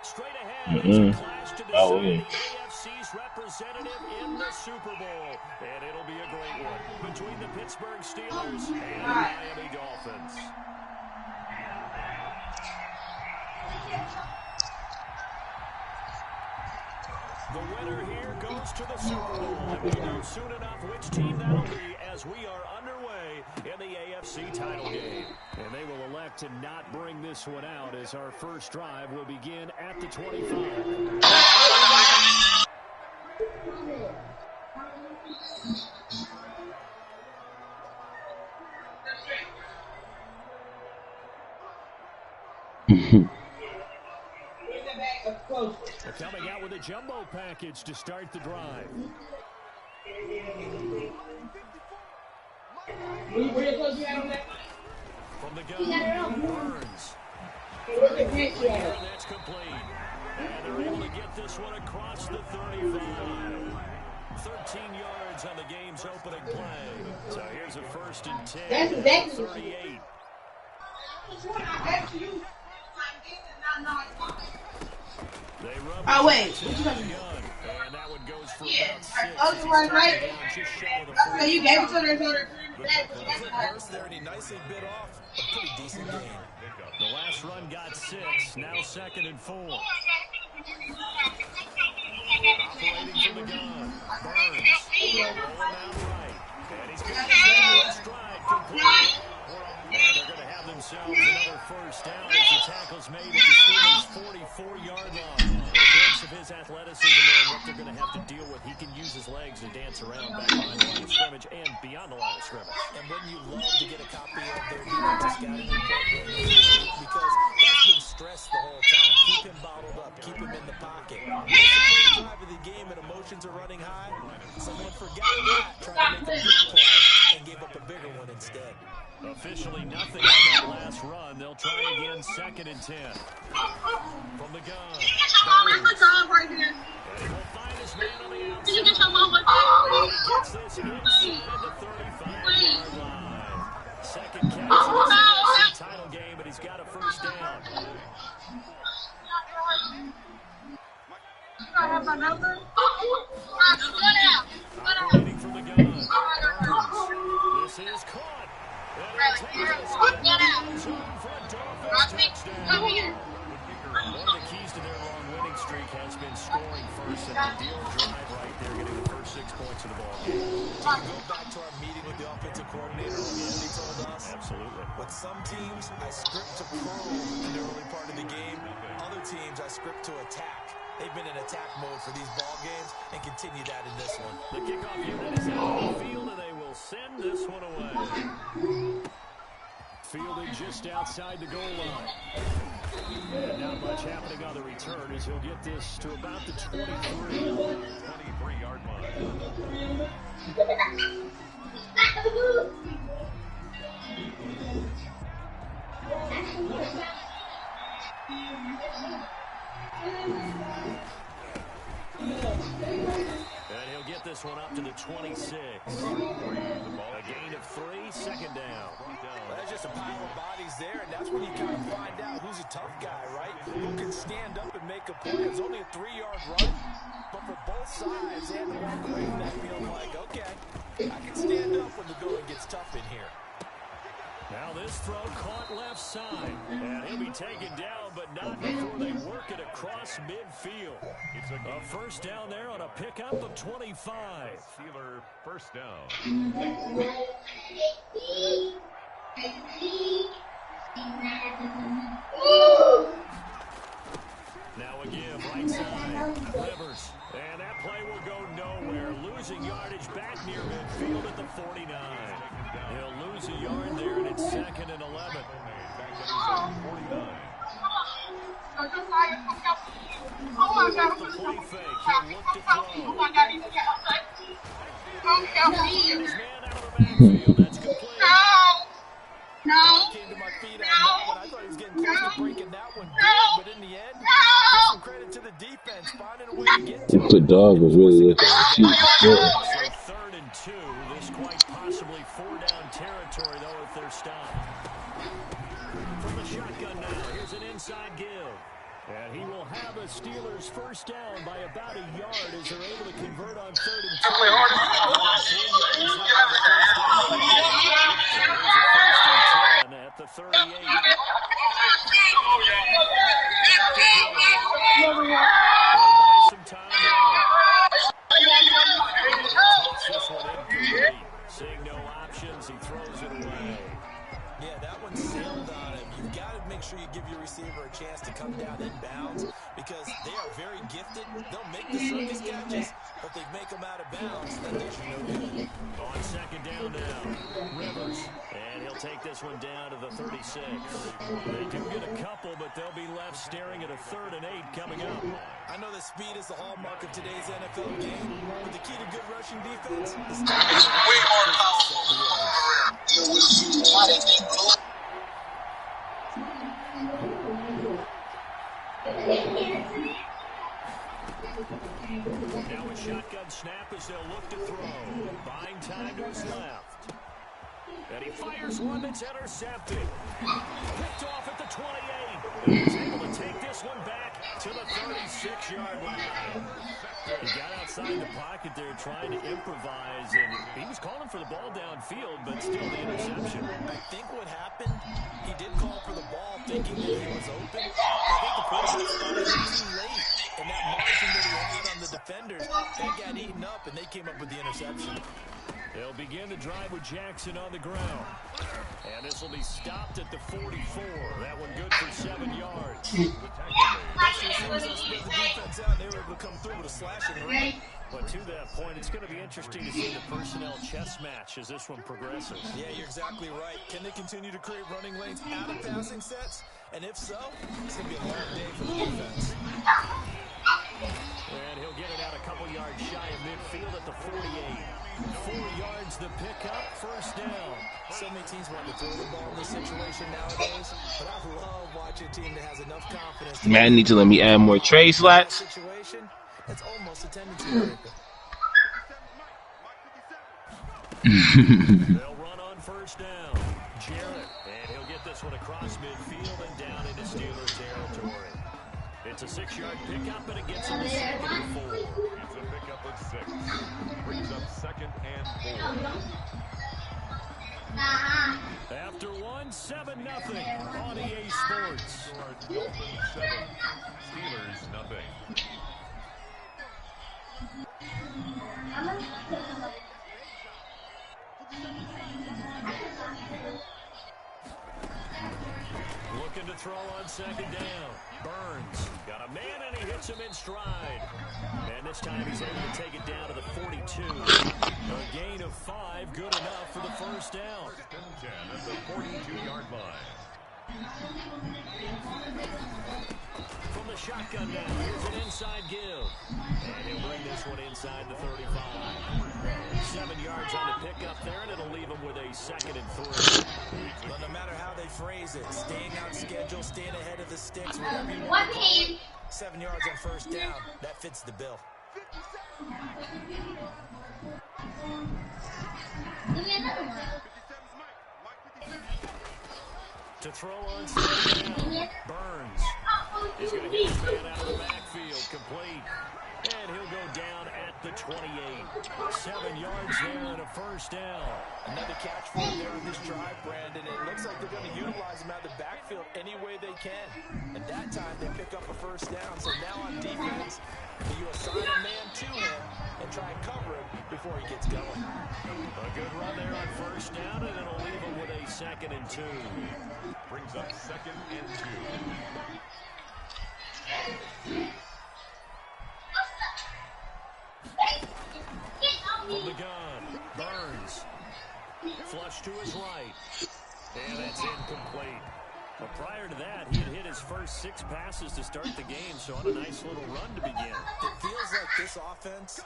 S1: Straight ahead is a clash to decide the AFC's representative in the Super Bowl. And it'll be a great one between the Pittsburgh Steelers and the Miami Dolphins. The winner here goes to the Super Bowl, and we'll know soon enough which team that'll be as we are underway in the AFC title game. And they will elect to not bring this one out as our first drive will begin at the 25. They're coming out with a jumbo package to start the drive. From the gun, Burns. And that's complete. And they're able to get this one across the 35. 13 yards on the game's opening play. So here's a 1st and 10.
S6: That's exactly
S1: 38.
S6: Oh, wait. What you talking about?
S1: And that one goes for about 6.
S6: Oh, right.
S1: Just shy of the
S6: So you gave it to her.
S4: Burst there, and he nicely bit off a pretty decent game.
S1: The last run got 6. Now 2nd and 4. Operating from the gun. Burns. Rolling out right. And he's got his stride complete. And they're going to have themselves another 1st down as the tackle's made at the Steelers' 44-yard line. A glimpse of his athleticism and what they're going to have to deal with. He can use his legs to dance around back behind the line of scrimmage and beyond the line of scrimmage.
S4: And when you love to get a copy of their defensive scouting report, because that's been stressed the whole time. Keep him bottled up. Keep him in the pocket. It's the first drive of the game and emotions are running high. Someone forgot that, trying to make a big play and gave up a bigger one instead.
S1: Officially nothing on that last run. They'll try again 2nd and 10. From the gun.
S6: Right here.
S1: And he'll find his man on the outside.
S6: Did you get your mom with
S1: Gets this inside the 35-yard line. 2nd catch in the NFC title game, but he's got a 1st down.
S6: I have my number.
S1: Operating from the gun. Burns. This is caught. One of the keys to their long winning streak has been scoring first, and the deal drive right there, getting the first 6 points of the ball game.
S4: To go back to our meeting with the offensive coordinator again, he told us,
S1: Absolutely.
S4: with some teams, I script to probe in the early part of the game. Other teams, I script to attack. They've been in attack mode for these ball games and continue that in this one.
S1: The kickoff unit is out on the field, and they will send this one away. Fielded just outside the goal line. And not much happening on the return as he'll get this to about the
S3: 23-yard line.
S1: And he'll get this one up to the 26. A gain of 3, 2nd down.
S4: Well, there's just a pile of bodies there, and that's when you kind of find out who's a tough guy, right? Who can stand up and make a play. It's only a 3-yard run, but for both sides, they had to walk away from that feeling like, okay, I can stand up when the going gets tough in here.
S1: Now this throw caught left side, and he'll be taken down, but not before they work it across midfield.
S3: It's
S1: A 1st down there on a pickup of 25.
S3: Steeler 1st down.
S1: Now a give right side. Rivers. And that play will go nowhere. Losing yardage back near midfield at the 49. He'll lose a yard there, and it's 2nd and 11. The play fake. He'll look to throw. His man out of the backfield. That's complete.
S6: No.
S4: Came to my feet on that one. I thought he was getting close to breaking that one big, but in the end, give some credit to the defense, finding a way to get to it.
S2: The dog was really looking cheap.
S1: So 3rd and 2. This quite possibly 4-down territory, though, if they're stopped. From the shotgun now, here's an inside give. And he will have a Steelers 1st down by about a yard as they're able to convert on 3rd and 2. At the 38. They'll buy some time toss this one incomplete. Seeing no options, he throws it away.
S4: Yeah, that one sailed on him. You've got to make sure you give your receiver a chance to come down in bounds because they are very gifted. They'll make the circus catches, but they make them out of bounds. That does you no good.
S1: On this one down to the 36. They do get a couple, but they'll be left staring at a 3rd and 8 coming up.
S4: I know that speed is the hallmark of today's NFL game, but the key to good rushing defense is
S7: It's way more powerful. You will see how they think, bro.
S1: Now a shotgun snap as they'll look to throw. Buying time to his left. And he fires one that's intercepted. Picked off at the 28. And he's able to take this one back to the 36-yard line. He got outside the pocket there trying to improvise, and he was calling for the ball downfield, but still the interception.
S4: I think what happened, he did call for the ball thinking that he was open. I think the quarterback started too late, and that margin that he had on the defenders, that got eaten up, and they came up with the interception.
S1: They'll begin the drive with Jackson on the ground. And this will be stopped at the 44. That one good for 7 yards.
S4: The defense out, they were able to come through with a slashing rate.
S1: But to that point, it's going to be interesting to see the personnel chess match as this one progresses.
S4: Yeah, you're exactly right. Can they continue to create running lanes out of passing sets? And if so, it's going to be a long day for the defense.
S1: And he'll get it out a couple yards shy of midfield at the 48. 4 yards the pickup, 1st down.
S4: So many teams want to throw the ball in this situation nowadays, but I love watching a team that has enough confidence.
S2: Man, need to let me add more trade slots.
S4: Situation, it's almost a tendency breaker.
S1: They'll run on 1st down. Jarrett, and he'll get this one across midfield and down into Steelers territory. It's a 6-yard pickup, and it gets him to 2nd and 4.
S3: It's a pickup of 6. Brings up 2nd and 4.
S1: After 1, 7-0 on EA Sports.
S3: Dolphins 7, Steelers nothing.
S1: Looking to throw on 2nd down. Burns got a man, and he hits him in stride. And this time he's able to take it down to the 42. A gain of 5, good enough for the 1st down.
S3: 10 at the 42-yard line.
S1: From the shotgun now, here's an inside give. And he'll bring this one inside the 35. 7 yards on the pickup there, and it'll leave him with a 2nd and 3.
S4: But no matter how they phrase it, staying on schedule, staying ahead of the sticks, whatever you want to call it, 7 yards on 1st down, that fits the bill.
S1: To throw on 2nd down, Burns. He's going to hit his man out of the backfield, complete. And he'll go down at the 28. 7 yards there and a 1st down.
S4: Another catch for him there on this drive, Brandon. It looks like they're going to utilize him out of the backfield any way they can. At that time, they pick up a 1st down. So now on defense, you assign a man to him and try and cover him before he gets going.
S1: A good run there on 1st down, and it'll leave him with a 2nd and 2.
S3: Brings up 2nd and 2.
S1: From the gun, Burns. Flush to his right. And that's incomplete. But prior to that, he had hit his first 6 passes to start the game, so on a nice little run to begin.
S4: It feels like this offense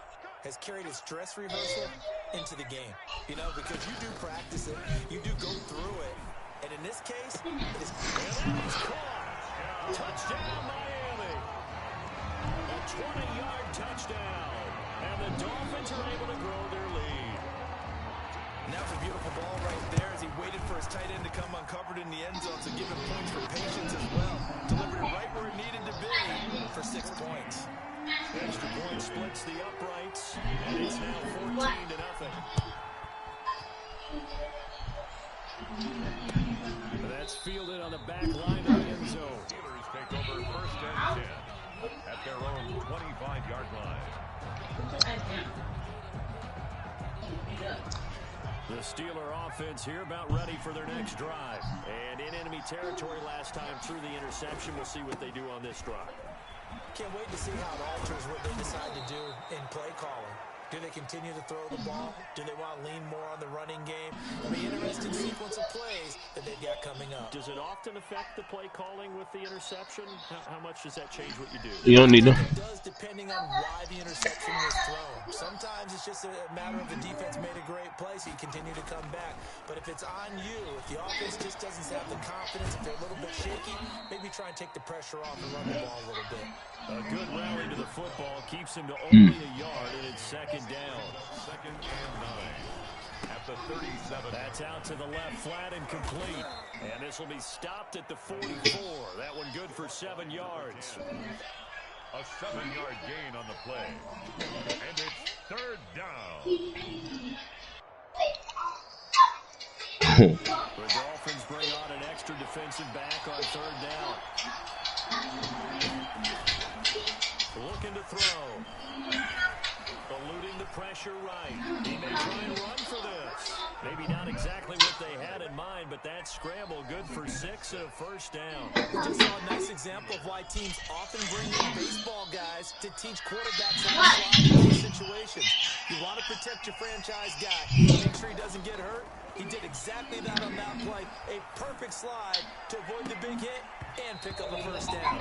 S4: has carried its dress rehearsal into the game. You know, because you do practice it, you do go through it, and in this case, it is...
S1: And that is caught. Touchdown, Miami. A 20-yard touchdown. And the Dolphins are able to grow their lead.
S4: Now it's a beautiful ball right there as he waited for his tight end to come uncovered in the end zone, so give him points for patience as well. Delivered it right where it needed to be for 6 points.
S1: Extra point splits the uprights, and it's now 14-0. That's fielded on the back line of the end zone.
S3: Steelers take over 1st and 10 at their own 25-yard line.
S1: The Steeler offense here about ready for their next drive. And in enemy territory last time through the interception. We'll see what they do on this drive.
S4: Can't wait to see how it alters what they decide to do in play calling. Do they continue to throw the ball? Do they want to lean more on the running game? It'll be an interesting sequence of plays that they've got coming up.
S1: Does it often affect the play calling with the interception? How much does that change what you do?
S2: You don't need them.
S4: It does, depending on why the interception was thrown. Sometimes it's just a matter of the defense made a great play, so you continue to come back. But if it's on you, if the offense just doesn't have the confidence, if they're a little bit shaky, maybe try and take the pressure off and run the ball a little bit.
S1: A good rally to the football keeps him to only a yard, and it's second down.
S3: 2nd and 9 at the 37.
S1: That's out to the left, flat and complete. And this will be stopped at the 44. That one good for 7 yards.
S3: A 7-yard gain on the play. And it's 3rd down.
S1: The Dolphins bring on an extra defensive back on 3rd down. Looking to throw. Eluding the pressure right. He may try and run for this. Maybe not exactly what they had in mind, but that scramble good for 6 and a 1st down.
S4: We just saw a nice example of why teams often bring in baseball guys to teach quarterbacks how to slide in these situations. You want to protect your franchise guy. Make sure he doesn't get hurt. He did exactly that on that play. A perfect slide to avoid the big hit and pick up a 1st down.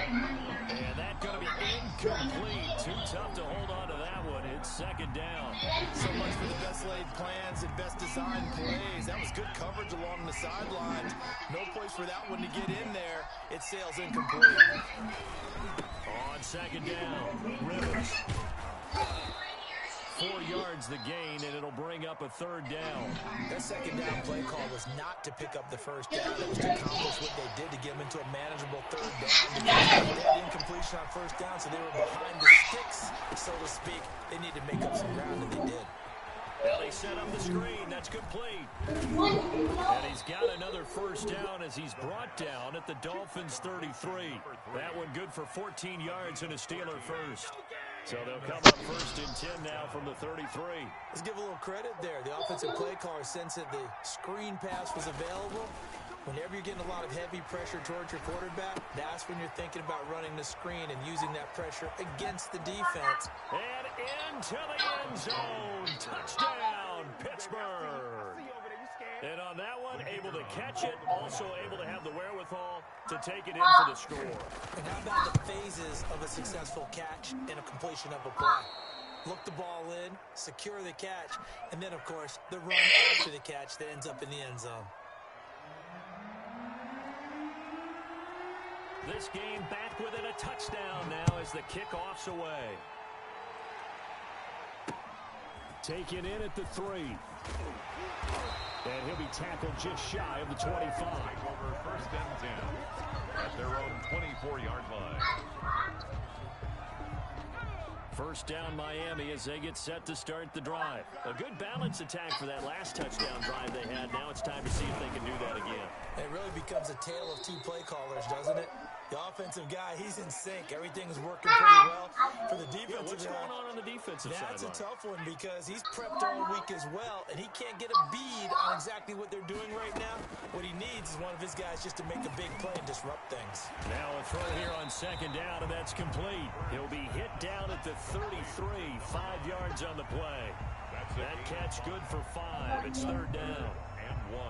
S1: And that's going to be incomplete. Too tough to hold on to that one. It's 2nd down.
S4: So much for the best laid plans and best designed plays. That was good coverage along the sidelines. No place for that one to get in there. It sails incomplete.
S1: On 2nd down, Rivers. 4 yards the gain, and it'll bring up a 3rd down.
S4: That 2nd down play call was not to pick up the 1st down. It was to accomplish what they did to get them into a manageable 3rd down. Because they had incompletion on 1st down, so they were behind the sticks, so to speak. They need to make up some ground, and they did.
S1: Well, they set up the screen. That's complete. And he's got another 1st down as he's brought down at the Dolphins' 33. That one good for 14 yards and a Steeler first. So they'll come up 1st and 10 now from the 33.
S4: Let's give a little credit there. The offensive play caller sensed that the screen pass was available. Whenever you're getting a lot of heavy pressure towards your quarterback, that's when you're thinking about running the screen and using that pressure against the defense.
S1: And into the end zone. Touchdown, Pittsburgh. And on that one, able to catch it, also able to have the wherewithal to take it in for the score.
S4: And how about the phases of a successful catch and a completion of a play? Look the ball in, secure the catch, and then, of course, the run after the catch that ends up in the end zone.
S1: This game back within a touchdown now as the kickoff's away. Taken in at the 3. And he'll be tackled just shy of the 25.
S3: Over 1st and 10 at their own 24-yard line.
S1: 1st down Miami as they get set to start the drive. A good balance attack for that last touchdown drive they had. Now it's time to see if they can do that again.
S4: It really becomes a tale of 2 play callers, doesn't it? The offensive guy, he's in sync. Everything's working pretty well. For the defensive
S1: what's going on the defensive side?
S4: That's a tough one because he's prepped all week as well, and he can't get a bead on exactly what they're doing right now. What he needs is one of his guys just to make a big play and disrupt things.
S1: Now a throw here on 2nd down, and that's complete. He'll be hit down at the 33, 5 yards on the play. That catch good for 5. It's 3rd down.
S3: And 1.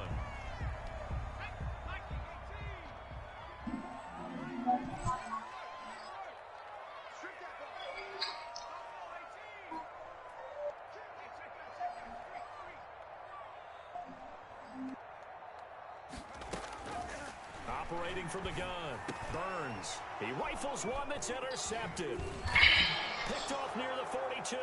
S1: Operating from the gun, Burns. He rifles one that's intercepted. Picked off near the 42.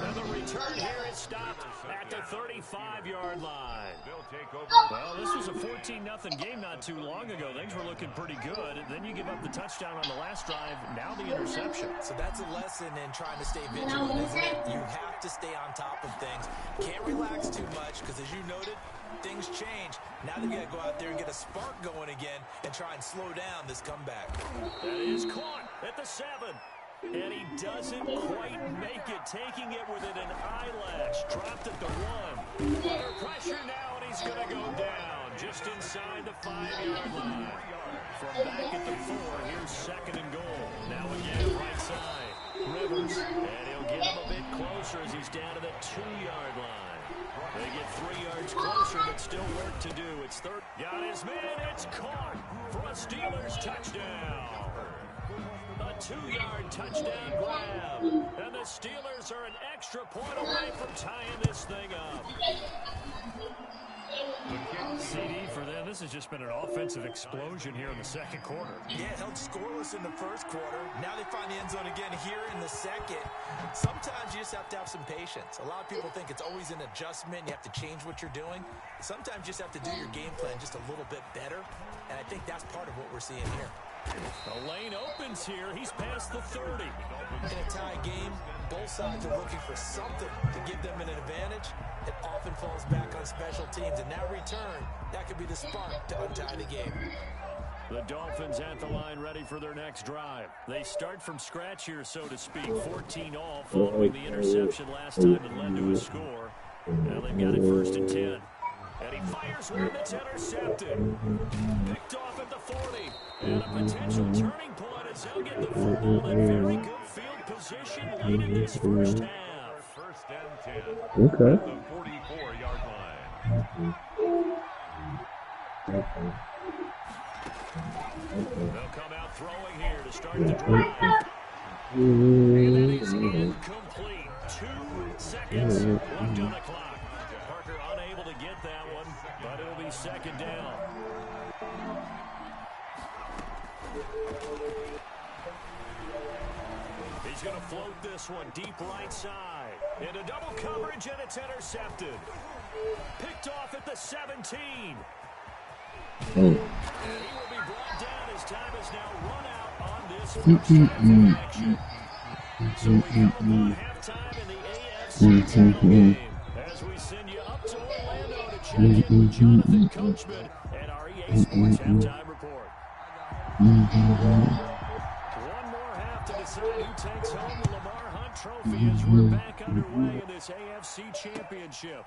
S1: And the return here is stopped at the 35-yard line.
S3: They'll take over.
S1: Well, this was a 14-0 game not too long ago. Things were looking pretty good. Then you give up the touchdown on the last drive. Now the interception.
S4: So that's a lesson in trying to stay vigilant, isn't it? You have to stay on top of things. Can't relax too much because, as you noted, things change. Now they've got to go out there and get a spark going again and try and slow down this comeback.
S1: That is caught at the 7. And he doesn't quite make it, taking it within an eyelash. Dropped at the 1. Under pressure now, and he's going to go down just inside the 5-yard line. From back at the 4, here's 2nd and goal. Now again, right side. Rivers, and he'll get him a bit closer as he's down to the 2-yard line. They get 3 yards closer, but still work to do. It's third. Got his man. It's caught for a Steelers touchdown. A 2-yard touchdown grab. And the Steelers are an extra point away from tying this thing up.
S5: CD for them. This has just been an offensive explosion here in the second quarter.
S4: Yeah, held scoreless in the first quarter. Now they find the end zone again here in the second. Sometimes you just have to have some patience. A lot of people think it's always an adjustment. You have to change what you're doing. Sometimes you just have to do your game plan just a little bit better. And I think that's part of what we're seeing here.
S1: The lane opens here. He's past the 30.
S4: In a tie game, both sides are looking for something to give them an advantage. It often falls back on special teams. And that return, that could be the spark to untie the game.
S1: The Dolphins at the line ready for their next drive. They start from scratch here, so to speak. 14 all following the interception last time that led to a score. Now they've got it 1st and 10. And he fires one that's intercepted. Picked off at the 40. And a potential turning point as they'll get the football in very good field position late in this first half.
S3: 1st and 10.
S2: Okay.
S3: At the 44-yard line.
S1: They'll come out throwing here to start the drive. And that is incomplete. 2 seconds left on the clock. Parker unable to get that one, but it'll be 2nd down. He's going to float this one deep right side. Into double coverage, and it's intercepted. Picked off at the 17. And he will be brought down as time is now run out on this first half of action. So we come upon halftime in the AFC title game as we send you up to Orlando to check in with Jonathan Coachman and our EA Sports Halftime Report. One more half to decide who takes home the Lamar Hunt Trophy as we're back underway in this AFC Championship.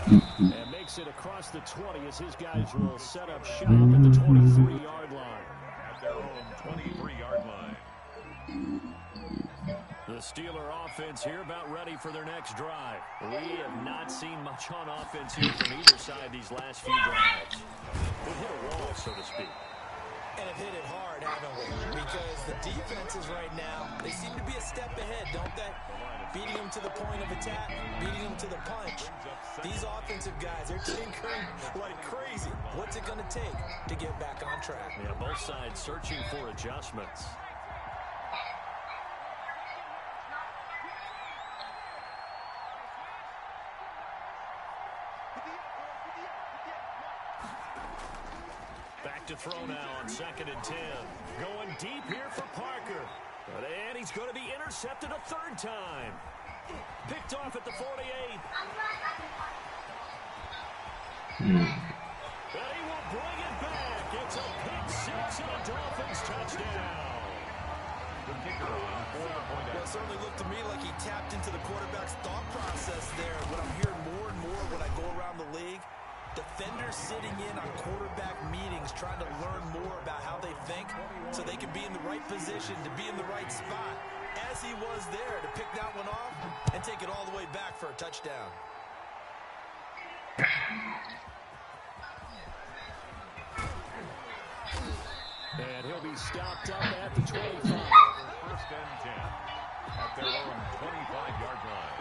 S1: And makes it across the 20 as his guys will set up shop at the 23-yard line.
S3: At their own 23-yard line.
S1: The Steeler offense here about ready for their next drive. We have not seen much on offense here from either side these last few drives. We've hit a wall, so to speak.
S4: And have hit it hard, haven't we? Because the defenses right now, they seem to be a step ahead, don't they? Beating them to the point of attack, beating them to the punch. These offensive guys, they're tinkering like crazy. What's it going to take to get back on track?
S1: Yeah, both sides searching for adjustments. Back to throw now on 2nd and 10. Going deep here for Parker. And he's going to be intercepted a 3rd time. Picked off at the 48. And he will bring it back. It's a pick 6 and a Dolphins touchdown.
S3: The kicker on 4-point
S4: Well, it certainly looked to me like he tapped into the quarterback's thought process there. What I'm hearing more and more when I go around the league, defenders sitting in on quarterback meetings trying to learn more about how they think so they can be in the right position to be in the right spot, as he was there to pick that one off and take it all the way back for a touchdown.
S1: And he'll be stopped up at the 25.
S3: 1st and 10. At their own 25-yard line.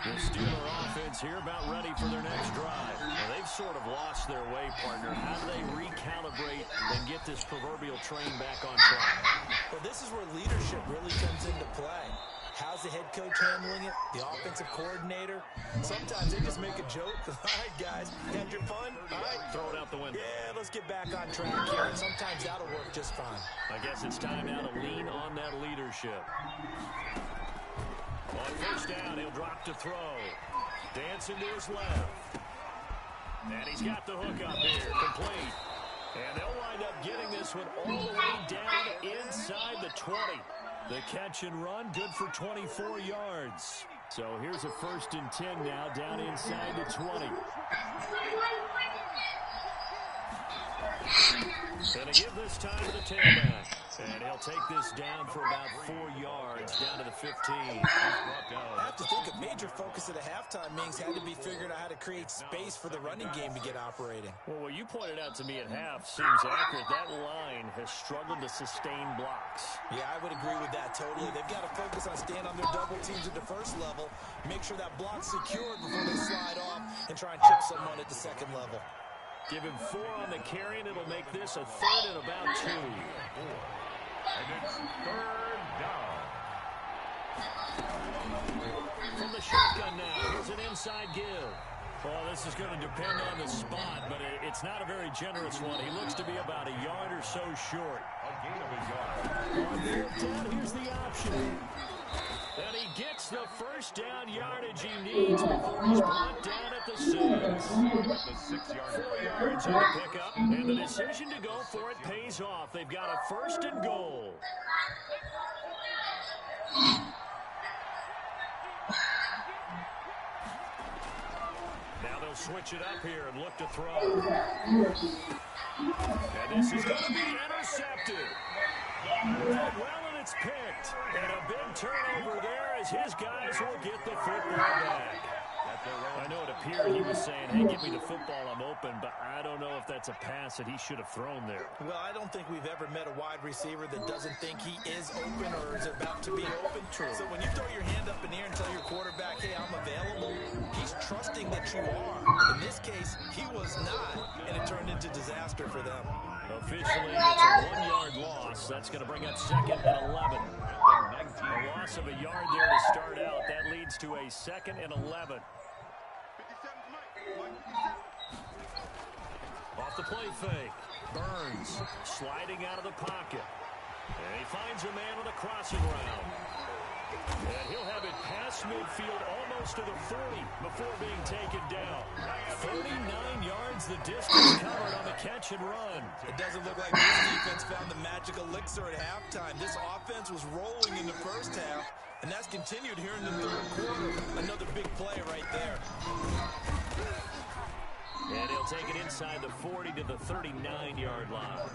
S1: The Steeler offense here about ready for their next drive. Well, they've sort of lost their way, partner. How do they recalibrate and get this proverbial train back on track?
S4: Well, this is where leadership really comes into play. How's the head coach handling it? The offensive coordinator? Sometimes they just make a joke. All right, guys, had your fun? All right,
S1: Throw it out the window.
S4: yeah, let's get back on track here. And sometimes that'll work just fine.
S1: I guess it's time now to lean on that leadership. On 1st down, he'll drop to throw. Dancing to his left. And he's got the hook up here, complete. And they'll wind up getting this one all the way down inside the 20. The catch and run, good for 24 yards. So here's a 1st and 10 now, down inside the 20. Gonna give this time to the tailback. And he'll take this down for about 4 yards, down to the 15.
S4: I have to think a major focus of the halftime means had to be figuring out how to create space for the running game to get operating.
S5: Well, what you pointed out to me at half seems accurate. That line has struggled to sustain blocks.
S4: Yeah, I would agree with that totally. They've got to focus on staying on their double teams at the first level, make sure that block's secured before they slide off, and try and chip someone at the second level.
S1: Give him 4 on the carry, and it'll make this a 3rd and about 2.
S3: And it's 3rd down.
S1: From the shotgun now, here's an inside give. Well, this is going to depend on the spot, but it's not a very generous one. He looks to be about a yard or so short.
S3: A gain of a yard.
S1: On 4th down, here's the option. And he gets the first down yardage he needs before he's brought down at the 6.
S3: The 6-yard
S1: 4 yards on the pickup, and the decision to go for it pays off. They've got a 1st and goal. Now they'll switch it up here and look to throw. And this is going to be intercepted. Well, and it's picked. And a big turnover there as his guys will get the football back. I know it appeared he was saying, hey, give me the football, I'm open, but I don't know if that's a pass that he should have thrown there.
S4: Well, I don't think we've ever met a wide receiver that doesn't think he is open or is about to be open. True. So when you throw your hand up in the air and tell your quarterback, hey, I'm available, he's trusting that you are. In this case, he was not, and it turned into disaster for them.
S1: Officially, it's a 1-yard loss. That's going to bring up 2nd and 11. A loss of a yard there to start out. That leads to a 2nd and 11. Off the play fake. Burns sliding out of the pocket. And he finds a man on the crossing route. And he'll have it past midfield almost to the 40 before being taken down. 39 yards the distance covered on the catch and run.
S4: It doesn't look like this defense found the magic elixir at halftime. This offense was rolling in the first half, and that's continued here in the 3rd quarter. Another big play right there.
S1: And he'll take it inside the 40 to the 39-yard line.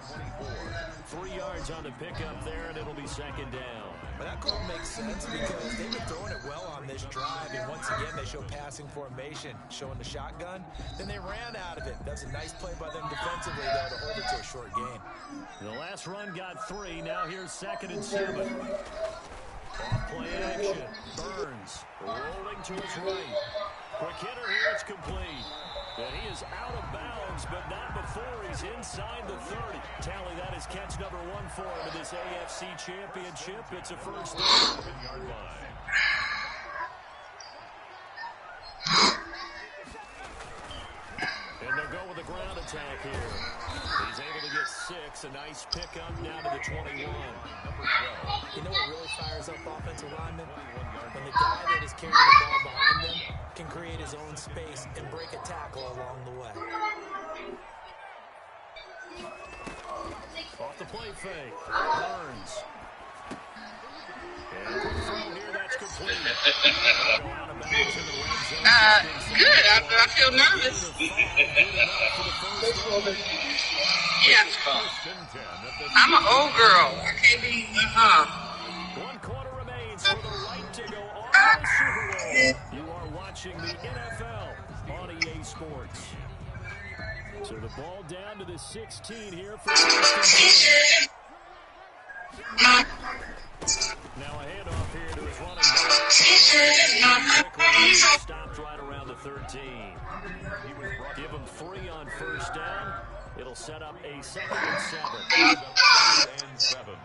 S1: 3 yards on the pickup there, and it'll be 2nd down.
S4: But that call makes sense because they've been throwing it well on this drive, and once again they show passing formation, showing the shotgun. Then they ran out of it. That's a nice play by them defensively, though, to hold it to a short gain.
S1: The last run got 3. Now here's 2nd and 7. Off play action. Burns rolling to his right. Quick hitter here, it's complete. And he is out of bounds, but not before he's inside the 30. Tally, that is catch number 1 for him in this AFC Championship. It's a 1st down. 7-yard line. And they'll go with a ground attack here. He's able to get 6. A nice pickup down to the 21. Number 12.
S4: You know what really fires up offensive linemen? When the guy that is carrying the ball behind them can create his own space and break a tackle along the way.
S1: Off the play fake. Burns. And from here, that's complete. Go out of bounds in the red zone.
S6: Good. I feel nervous. Yeah. I'm an old girl. I can't be,
S1: 1 quarter remains for the right to go on to the Super Bowl. You are watching the NFL on EA Sports. So the ball down to the 16 here for Houston. Now a handoff here to his running back. Stopped right around the 13. Give him 3 on 1st down. It'll set up a 2nd and 7.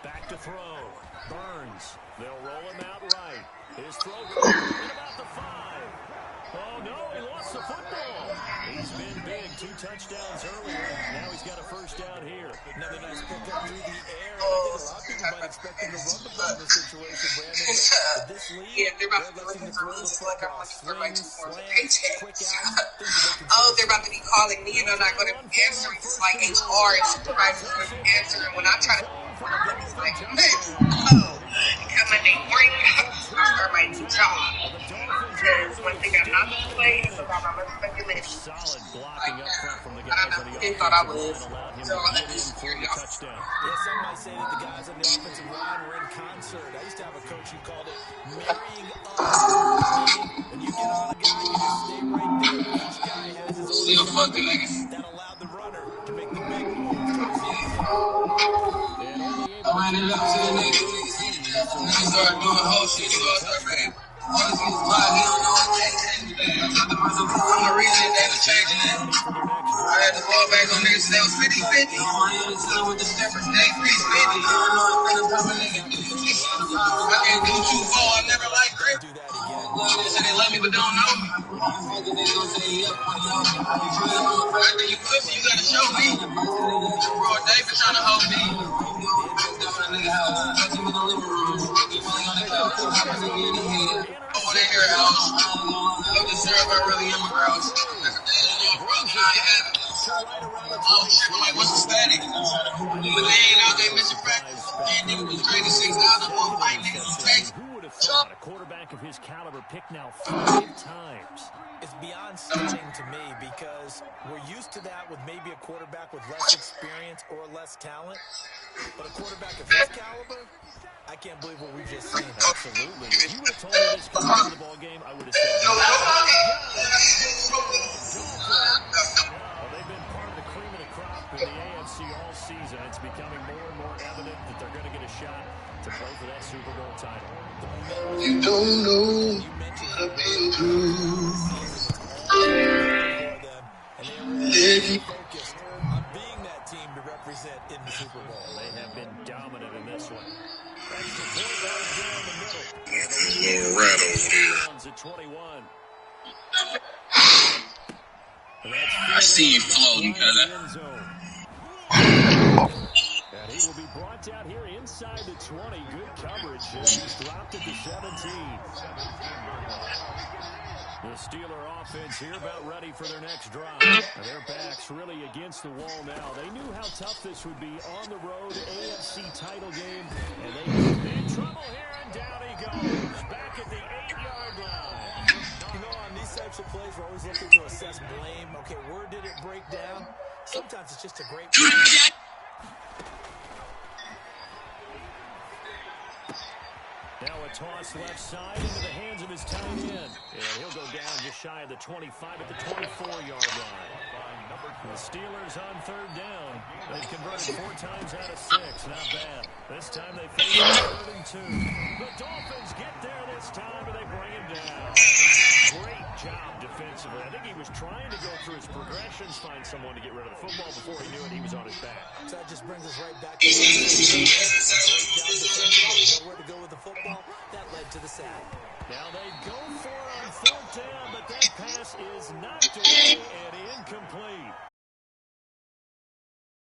S1: Back to throw. Burns. They'll roll him out right. His throw goes in about the 5. Oh, no, he lost the football. He's been big. 2 touchdowns earlier. Now he's got a 1st down here.
S4: Another nice pickup through the air. I think a lot of people might expect him to run the ball in this situation, Brandon. But this league,
S6: they're about to be looking for me to look at my for my paycheck. They're about to be calling me and I'm not going to answer. It's like HR and supervisor answering when I'm trying to it's like, coming Monday morning, I start my new job. Because one thing I'm not going to play is about my motherfucking list.
S5: Solid blocking up front from the
S6: I don't
S5: guys
S6: know
S5: on
S6: who
S5: the
S6: they thought I
S5: offensive
S6: was.
S5: line, allowed him
S6: So
S5: to
S6: I let
S5: get
S6: this
S5: in for
S6: security
S5: the
S6: officer.
S5: touchdown.
S4: Yeah, some might say that the guys on the offensive line were in concert. I used to have a coach who called it marrying up, meaning when you get on a guy, you just stay right there. But each guy has his own assignment that allowed the runner to make the big move towards the end zone.
S5: And only able to
S6: ended up seeing niggas. Niggas started doing whole shit, so I started saying, honestly, it's why he don't know what they say. For the reason they was changing it. I had to fall back on niggas that was 50-50. I am still with the steppers, they 50-50. I can't do 2-4, I never liked grip.
S4: Do that again.
S6: They say they love me but don't know me. After you pussy, you gotta show me. Bro, David trying to hold me. They hear house. Don't deserve I really am a grouse. Oh shit, I'm like, what's the static? But they ain't out there missing practice. And niggas was crazy 6,000 more white niggas on text.
S5: Who would have thought a quarterback of his caliber picked now 5 times?
S4: It's beyond stunning to me because we're used to that with maybe a quarterback with less experience or less talent. But a quarterback of his caliber, I can't believe what we've just seen.
S5: Absolutely. If you would have told me this coming into the ball game, I would have said no. Well, they've been part of the cream of the crop in the AFC all season. It's becoming more and more evident that they're going to get a shot to play for that Super Bowl title.
S6: You don't know what I've been through.
S4: Focused on being that team to represent in the Super Bowl.
S5: They have been dominant in this one. Extra point right down the middle.
S7: There's a little rat over there.
S5: At 21.
S6: I see you floating, cuz.
S5: And he will be brought down here inside the 20. Good coverage as he's dropped it to 17. The Steeler offense here about ready for their next drive. And their backs really against the wall now. They knew how tough this would be on the road, AFC title game. And they could be in trouble here, and down he goes. Back at the 8-yard line.
S4: You know, on these types of plays, we're always looking to assess blame. Okay, where did it break down? Sometimes it's just a great play.
S5: Now a toss left side into the hands of his tight end. And he'll go down just shy of the 25 at the 24-yard line. The Steelers on third down. They've converted 4 times out of 6. Not bad. This time they face 3rd and 2. The Dolphins get there this time, and they bring him down. Great job defensively. I think he was trying to go through his progressions, find someone to get rid of the football. Before he knew it, he was on his back.
S4: So that just brings us right back to